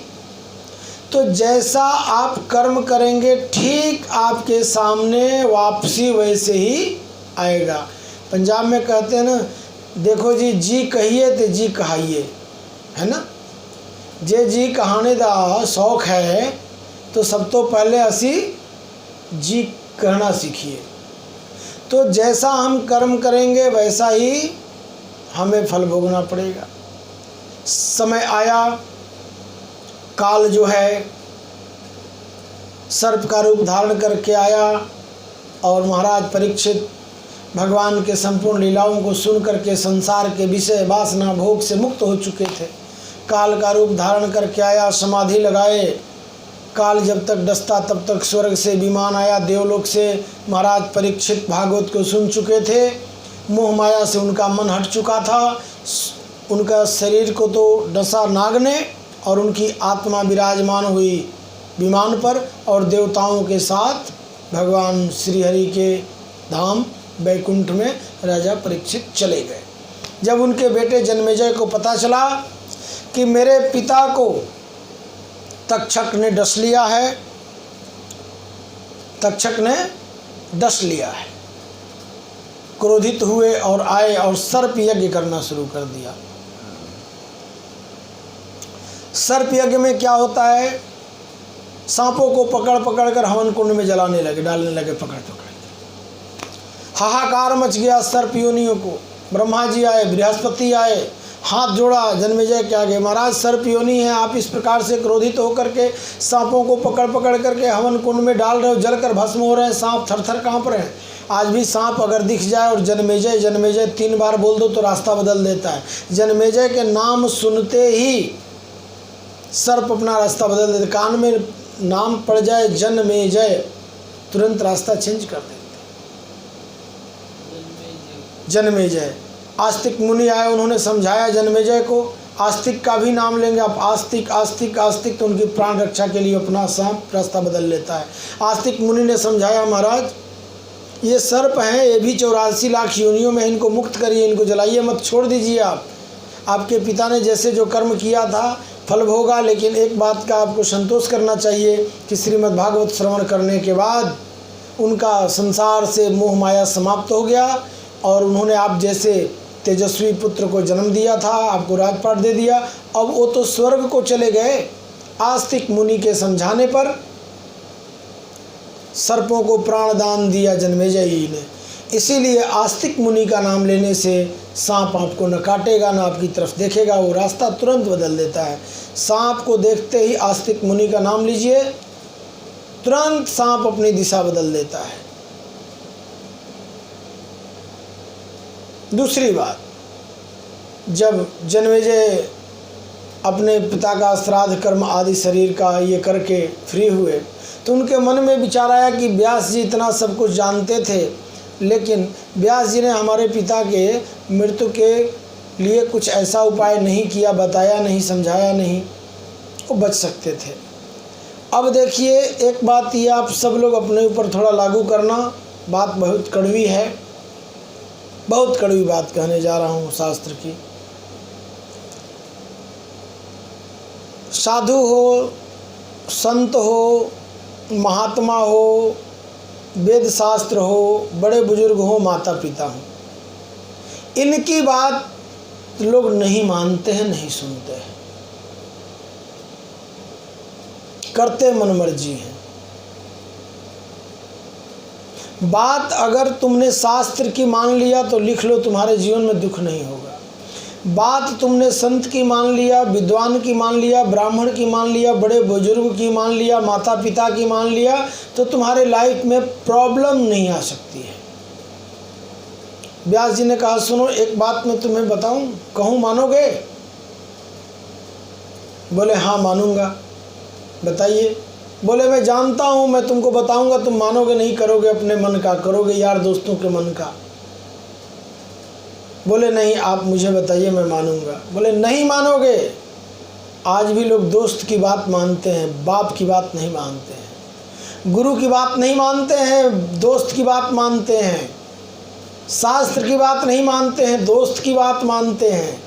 [SPEAKER 1] तो जैसा आप कर्म करेंगे ठीक आपके सामने वापसी वैसे ही आएगा। पंजाब में कहते हैं ना, देखो जी कहिए तो जी कहाइए, है ना। जे जी कहाने दा शौक है तो सब तो पहले असी जी कहना सीखिए। तो जैसा हम कर्म करेंगे वैसा ही हमें फल भोगना पड़ेगा। समय आया, काल जो है सर्प का रूप धारण करके आया, और महाराज परीक्षित भगवान के संपूर्ण लीलाओं को सुन करके संसार के विषय वासना भोग से मुक्त हो चुके थे। काल का रूप धारण करके आया, समाधि लगाए। काल जब तक डसता तब तक स्वर्ग से विमान आया, देवलोक से। महाराज परीक्षित भागवत को सुन चुके थे, मोह माया से उनका मन हट चुका था। उनका शरीर को तो डसा नाग ने, और उनकी आत्मा विराजमान हुई विमान पर, और देवताओं के साथ भगवान श्रीहरि के धाम वैकुंठ में राजा परीक्षित चले गए। जब उनके बेटे जन्मेजय को पता चला कि मेरे पिता को तक्षक ने डस लिया है, क्रोधित हुए और आए और सर्प यज्ञ करना शुरू कर दिया। सर्प यज्ञ में क्या होता है, सांपों को पकड़ कर हवन कुंड में डालने लगे पकड़ के। हाहाकार मच गया सर्प योनियों को। ब्रह्मा जी आए, बृहस्पति आए, हाथ जोड़ा जन्मेजय के आगे, महाराज सर्प योनि है, आप इस प्रकार से क्रोधित होकर के सांपों को पकड़ करके हवन कुंड में डाल रहे हो, जलकर भस्म हो रहे हैं, सांप थर कांप रहे हैं। आज भी सांप अगर दिख जाए और जन्मेजय 3 बार बोल दो तो रास्ता बदल देता है। जन्मेजय के नाम सुनते ही सर्प अपना रास्ता बदल देते। कान में नाम पड़ जाए जन्मेजय, तुरंत रास्ता चेंज कर देते। जन्मेजय, आस्तिक मुनि आए, उन्होंने समझाया जन्मेजय को, आस्तिक का भी नाम लेंगे आप, आस्तिक, तो उनकी प्राण रक्षा के लिए अपना सांप रास्ता बदल लेता है। आस्तिक मुनि ने समझाया, महाराज ये सर्प हैं, ये भी 84 लाख योनियों में, इनको मुक्त करिए, इनको जलाइए मत, छोड़ दीजिए आप। आपके पिता ने जैसे जो कर्म किया था फल भोगा, लेकिन एक बात का आपको संतोष करना चाहिए कि श्रीमद् भागवत श्रवण करने के बाद उनका संसार से मोह माया समाप्त हो गया और उन्होंने आप जैसे तेजस्वी पुत्र को जन्म दिया था, आपको राजपाट दे दिया। अब वो तो स्वर्ग को चले गए। आस्तिक मुनि के समझाने पर सर्पों को प्राण दान दिया जन्मेजय जी ने। इसीलिए आस्तिक मुनि का नाम लेने से सांप आपको न काटेगा, न आपकी तरफ देखेगा, वो रास्ता तुरंत बदल देता है। सांप को देखते ही आस्तिक मुनि का नाम लीजिए, तुरंत सांप अपनी दिशा बदल देता है। दूसरी बात, जब जन्मेजय अपने पिता का श्राद्ध कर्म आदि शरीर का ये करके फ्री हुए तो उनके मन में विचार आया कि व्यास जी इतना सब कुछ जानते थे, लेकिन व्यास जी ने हमारे पिता के मृत्यु के लिए कुछ ऐसा उपाय नहीं किया, बताया नहीं, समझाया नहीं, वो बच सकते थे। अब देखिए, एक बात ये आप सब लोग अपने ऊपर थोड़ा लागू करना। बात बहुत कड़वी है, बहुत कड़वी बात कहने जा रहा हूँ शास्त्र की। साधु हो, संत हो, महात्मा हो, वेद शास्त्र हो, बड़े बुजुर्ग हो, माता पिता हो, इनकी बात लोग नहीं मानते हैं, नहीं सुनते हैं, करते मनमर्जी हैं। बात अगर तुमने शास्त्र की मान लिया तो लिख लो, तुम्हारे जीवन में दुख नहीं होगा। बात तुमने संत की मान लिया, विद्वान की मान लिया, ब्राह्मण की मान लिया, बड़े बुजुर्ग की मान लिया, माता पिता की मान लिया, तो तुम्हारे लाइफ में प्रॉब्लम नहीं आ सकती है। व्यास जी ने कहा, सुनो एक बात मैं तुम्हें बताऊं, कहूं मानोगे? बोले हाँ मानूंगा। बताइए। बोले मैं जानता हूं, मैं तुमको बताऊंगा, तुम मानोगे नहीं, करोगे अपने मन का, करोगे यार दोस्तों के मन का। बोले नहीं, आप मुझे बताइए, मैं मानूंगा। बोले नहीं मानोगे। आज भी लोग दोस्त की बात मानते हैं, बाप की बात नहीं मानते हैं, गुरु की बात नहीं मानते हैं, दोस्त की बात मानते हैं, शास्त्र की बात नहीं मानते हैं, दोस्त की बात मानते हैं,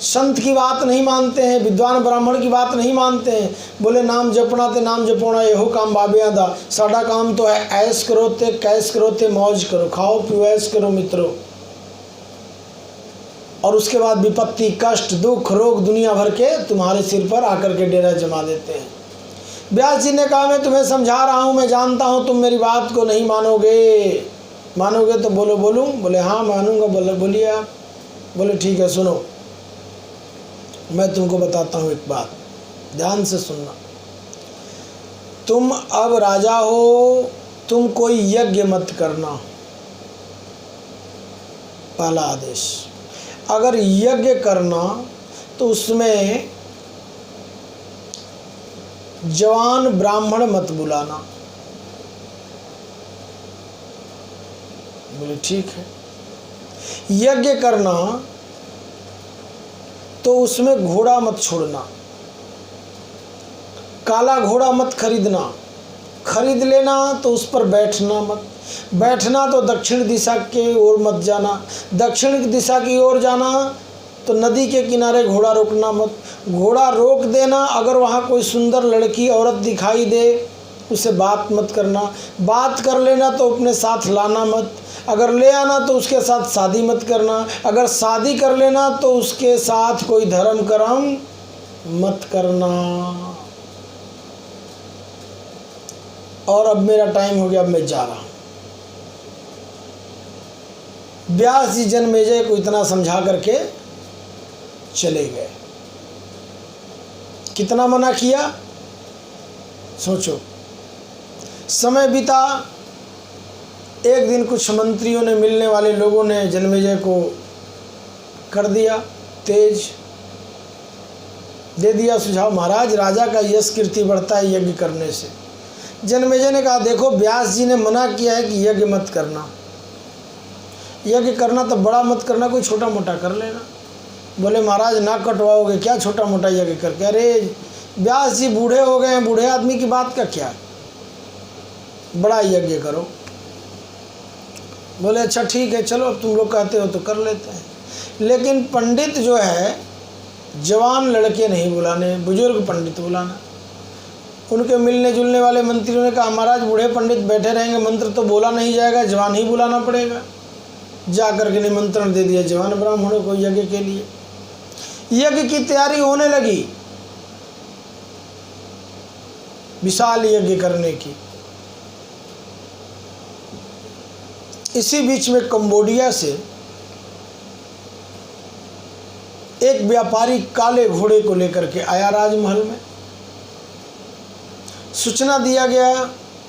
[SPEAKER 1] संत की बात नहीं मानते हैं, विद्वान ब्राह्मण की बात नहीं मानते हैं। बोले नाम जपना ते नाम जपोना यहो काम बाबियां दा। साडा काम तो है ऐश करो ते कैश करो ते मौज करो, खाओ पियो ऐश करो मित्रों। और उसके बाद विपत्ति, कष्ट, दुख, रोग दुनिया भर के तुम्हारे सिर पर आकर के डेरा जमा देते हैं। व्यास जी ने कहा, मैं तुम्हें समझा रहा हूँ, मैं जानता हूँ तुम मेरी बात को नहीं मानोगे। मानोगे तो बोलो बोलूँ? बोले हाँ मानूंगा। बोले बोलिए आप। बोले ठीक है, सुनो मैं तुमको बताता हूँ एक बात, ध्यान से सुनना। तुम अब राजा हो, तुम कोई यज्ञ मत करना, पहला आदेश। अगर यज्ञ करना तो उसमें जवान ब्राह्मण मत बुलाना। बोले ठीक है। यज्ञ करना तो उसमें घोड़ा मत छोड़ना, काला घोड़ा मत खरीदना, खरीद लेना तो उस पर बैठना मत, बैठना तो दक्षिण दिशा के ओर मत जाना, दक्षिण दिशा की ओर जाना तो नदी के किनारे घोड़ा रोकना मत, घोड़ा रोक देना। अगर वहाँ कोई सुंदर लड़की औरत दिखाई दे उसे बात मत करना, बात कर लेना तो अपने साथ लाना मत, अगर ले आना तो उसके साथ शादी मत करना, अगर शादी कर लेना तो उसके साथ कोई धर्म कर्म मत करना। और अब मेरा टाइम हो गया, अब मैं जा रहा हूँ। व्यास जी जन्मेजय को इतना समझा करके चले गए। कितना मना किया सोचो। समय बीता, एक दिन कुछ मंत्रियों ने, मिलने वाले लोगों ने जन्मेजय को कर दिया तेज, दे दिया सुझाव, महाराज राजा का यश कीर्ति बढ़ता है यज्ञ करने से। जन्मेजय ने कहा, देखो व्यास जी ने मना किया है कि यज्ञ मत करना, यज्ञ करना तो बड़ा मत करना, कोई छोटा मोटा कर लेना। बोले महाराज ना कटवाओगे क्या छोटा मोटा यज्ञ करके? अरे व्यास जी बूढ़े हो गए हैं, बूढ़े आदमी की बात का क्या, बड़ा यज्ञ करो। बोले अच्छा ठीक है, चलो अब तुम लोग कहते हो तो कर लेते हैं। लेकिन पंडित जो है जवान लड़के नहीं बुलाने, बुजुर्ग पंडित बुलाना। उनके मिलने जुलने वाले मंत्रियों ने कहा महाराज बूढ़े पंडित बैठे रहेंगे, मंत्र तो बोला नहीं जाएगा, जवान ही बुलाना पड़ेगा। जा करके निमंत्रण दे दिया जवान ब्राह्मणों को यज्ञ के लिए। यज्ञ की तैयारी होने लगी, विशाल यज्ञ करने की। इसी बीच में कंबोडिया से एक व्यापारी काले घोड़े को लेकर के आया राजमहल में। सूचना दिया गया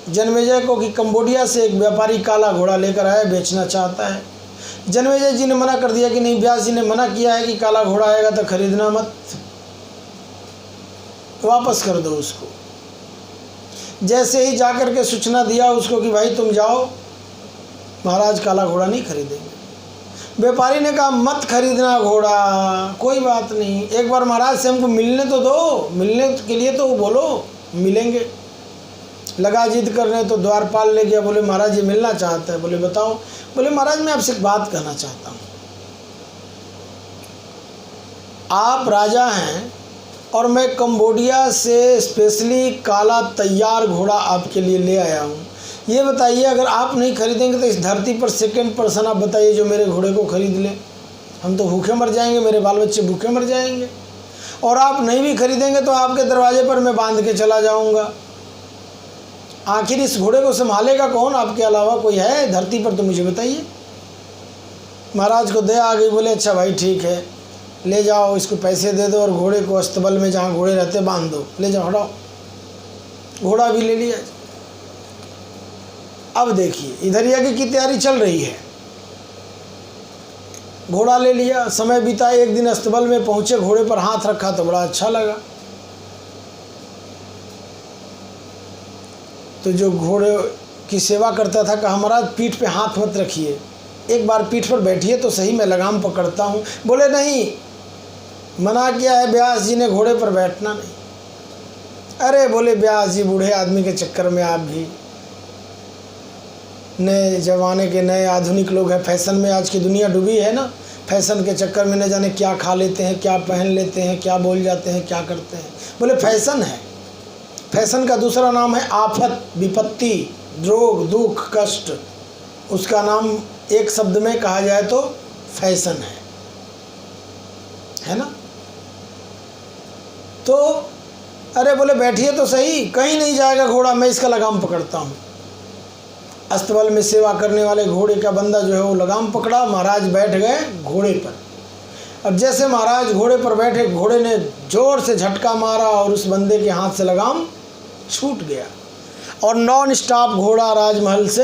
[SPEAKER 1] जन्मेजय को कि कंबोडिया से एक व्यापारी काला घोड़ा लेकर आया, बेचना चाहता है। जन्मेजय जी ने मना कर दिया कि नहीं, व्यास जी ने मना किया है कि काला घोड़ा आएगा तो खरीदना मत, वापस कर दो उसको। जैसे ही जाकर के सूचना दिया उसको कि भाई तुम जाओ, महाराज काला घोड़ा नहीं खरीदेंगे। व्यापारी ने कहा मत खरीदना घोड़ा, कोई बात नहीं, एक बार महाराज से हमको मिलने तो दो, मिलने के लिए तो बोलो, मिलेंगे। लगा जिद करने तो द्वारपाल ले गया, बोले महाराज ये मिलना चाहता है। बोले बताओ। बोले महाराज मैं आपसे एक बात कहना चाहता हूँ, आप राजा हैं और मैं कंबोडिया से स्पेशली काला तैयार घोड़ा आपके लिए ले आया हूँ। ये बताइए अगर आप नहीं खरीदेंगे तो इस धरती पर सेकंड पर्सन आप बताइए जो मेरे घोड़े को खरीद ले। हम तो भूखे मर जाएंगे, मेरे बाल बच्चे भूखे मर जाएंगे। और आप नहीं भी खरीदेंगे तो आपके दरवाजे पर मैं बांध के चला जाऊंगा। आखिर इस घोड़े को संभालेगा कौन, आपके अलावा कोई है धरती पर, तो मुझे बताइए। महाराज को दया आ गई, बोले अच्छा भाई ठीक है, ले जाओ, इसको पैसे दे दो और घोड़े को अस्तबल में जहाँ घोड़े रहते बांध दो, ले जाओ, हटाओ। घोड़ा भी ले लिया। अब देखिए इधर यज्ञ की तैयारी चल रही है, घोड़ा ले लिया, समय बीता। एक दिन अस्तबल में पहुंचे, घोड़े पर हाथ रखा तो बड़ा अच्छा लगा। तो जो घोड़े की सेवा करता था कहा महाराज पीठ पे हाथ मत रखिए, एक बार पीठ पर बैठिए तो सही, मैं लगाम पकड़ता हूँ। बोले नहीं, मना किया है व्यास जी ने घोड़े पर बैठना नहीं। अरे बोले व्यास जी बूढ़े आदमी के चक्कर में आप भी, नए ज़माने के नए आधुनिक लोग हैं, फैशन में आज की दुनिया डूबी है ना, फैशन के चक्कर में न जाने क्या खा लेते हैं, क्या पहन लेते हैं, क्या बोल जाते हैं, क्या करते हैं। बोले फैशन है, फैशन का दूसरा नाम है आफत, विपत्ति, रोग, दुख, कष्ट। उसका नाम एक शब्द में कहा जाए तो फैशन है ना। तो अरे बोले बैठिए तो सही, कहीं नहीं जाएगा घोड़ा, मैं इसका लगाम पकड़ता हूँ। अस्तबल में सेवा करने वाले घोड़े का बंदा जो है वो लगाम पकड़ा, महाराज बैठ गए घोड़े पर। अब जैसे महाराज घोड़े पर बैठे, घोड़े ने जोर से झटका मारा और उस बंदे के हाथ से लगाम छूट गया और नॉन स्टॉप घोड़ा राजमहल से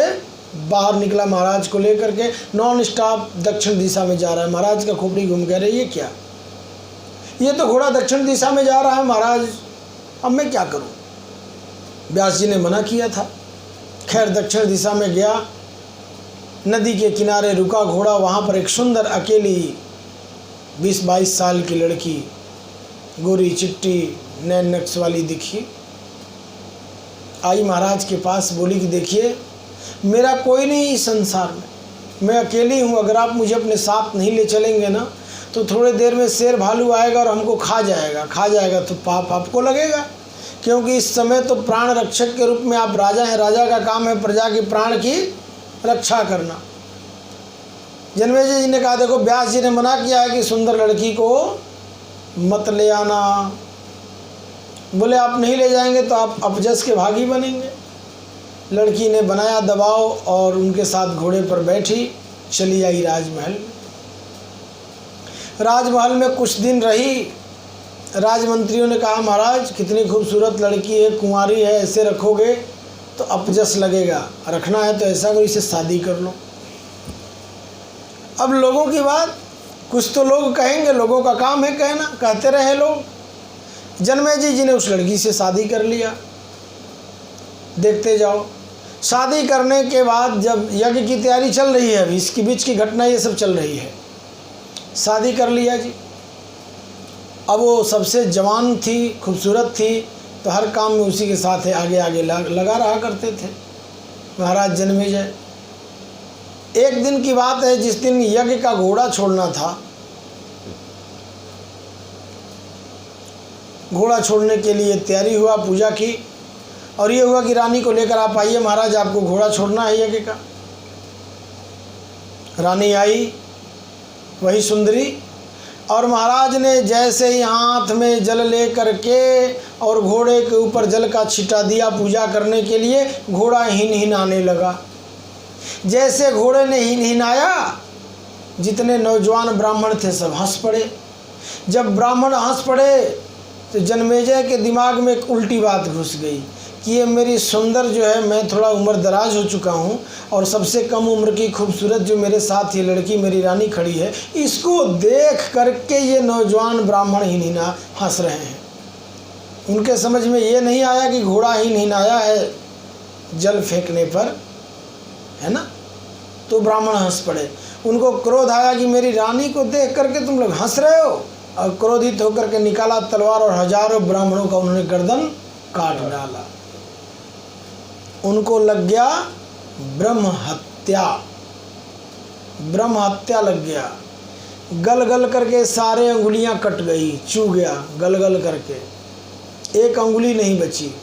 [SPEAKER 1] बाहर निकला। महाराज को लेकर के नॉन स्टॉप दक्षिण दिशा में जा रहा है। महाराज का खोपड़ी घूम गया, रही ये क्या, ये तो घोड़ा दक्षिण दिशा में जा रहा है महाराज, अब मैं क्या करूं। व्यास जी ने मना किया था। खैर दक्षिण दिशा में गया, नदी के किनारे रुका घोड़ा। वहाँ पर एक सुंदर अकेली 20-22 साल की लड़की, गोरी चिट्टी नैन नक्श वाली दिखी। आई महाराज के पास, बोली कि देखिए मेरा कोई नहीं इस संसार में, मैं अकेली हूँ, अगर आप मुझे अपने साथ नहीं ले चलेंगे ना तो थोड़ी देर में शेर भालू आएगा और हमको खा जाएगा तो पाप आपको लगेगा, क्योंकि इस समय तो प्राण रक्षक के रूप में आप राजा हैं, राजा का काम है प्रजा की प्राण की रक्षा करना। जन्मेजय जी ने कहा देखो व्यास जी ने मना किया है कि सुंदर लड़की को मत ले आना। बोले आप नहीं ले जाएंगे तो आप अपजस के भागी बनेंगे। लड़की ने बनाया दबाव और उनके साथ घोड़े पर बैठी, चली आई राजमहल में। राजमहल में कुछ दिन रही। राजमंत्रियों ने कहा महाराज कितनी खूबसूरत लड़की है, कुंवारी है, ऐसे रखोगे तो अपजस लगेगा, रखना है तो ऐसा करो इसे शादी कर लो। अब लोगों की बात, कुछ तो लोग कहेंगे, लोगों का काम है कहना, कहते रहे लोग। जन्मेजय जी ने उस लड़की से शादी कर लिया। देखते जाओ, शादी करने के बाद जब यज्ञ की तैयारी चल रही है, अभी इसके बीच की घटना ये सब चल रही है। शादी कर लिया जी। अब वो सबसे जवान थी, खूबसूरत थी, तो हर काम में उसी के साथ है आगे आगे लगा रहा करते थे महाराज जन्मेजय। एक दिन की बात है, जिस दिन यज्ञ का घोड़ा छोड़ना था, घोड़ा छोड़ने के लिए तैयारी हुआ, पूजा की, और ये हुआ कि रानी को लेकर आप आइए महाराज, आपको घोड़ा छोड़ना है यज्ञ का। रानी आई, वही सुंदरी, और महाराज ने जैसे ही हाथ में जल ले करके और घोड़े के ऊपर जल का छिटा दिया पूजा करने के लिए, घोड़ा हिनहिनाने लगा। जैसे घोड़े ने हिनहिनाया, जितने नौजवान ब्राह्मण थे सब हंस पड़े। जब ब्राह्मण हंस पड़े तो जन्मेजय के दिमाग में एक उल्टी बात घुस गई कि ये मेरी सुंदर जो है, मैं थोड़ा उम्र दराज हो चुका हूँ और सबसे कम उम्र की खूबसूरत जो मेरे साथ ये लड़की मेरी रानी खड़ी है, इसको देख करके ये नौजवान ब्राह्मण हिनहिना हंस रहे हैं। उनके समझ में ये नहीं आया कि घोड़ा हिनहिनाया है जल फेंकने पर, है ना। तो ब्राह्मण हंस पड़े। उनको क्रोध आया कि मेरी रानी को देख करके तुम लोग हंस रहे हो, और क्रोधित होकर के निकाला तलवार और हजारों ब्राह्मणों का उन्होंने गर्दन काट डाला। उनको लग गया ब्रह्म हत्या, ब्रह्म हत्या लग गया। गल गल करके सारे अंगुलियां कट गई, चू गया गल गल करके, एक अंगुली नहीं बची।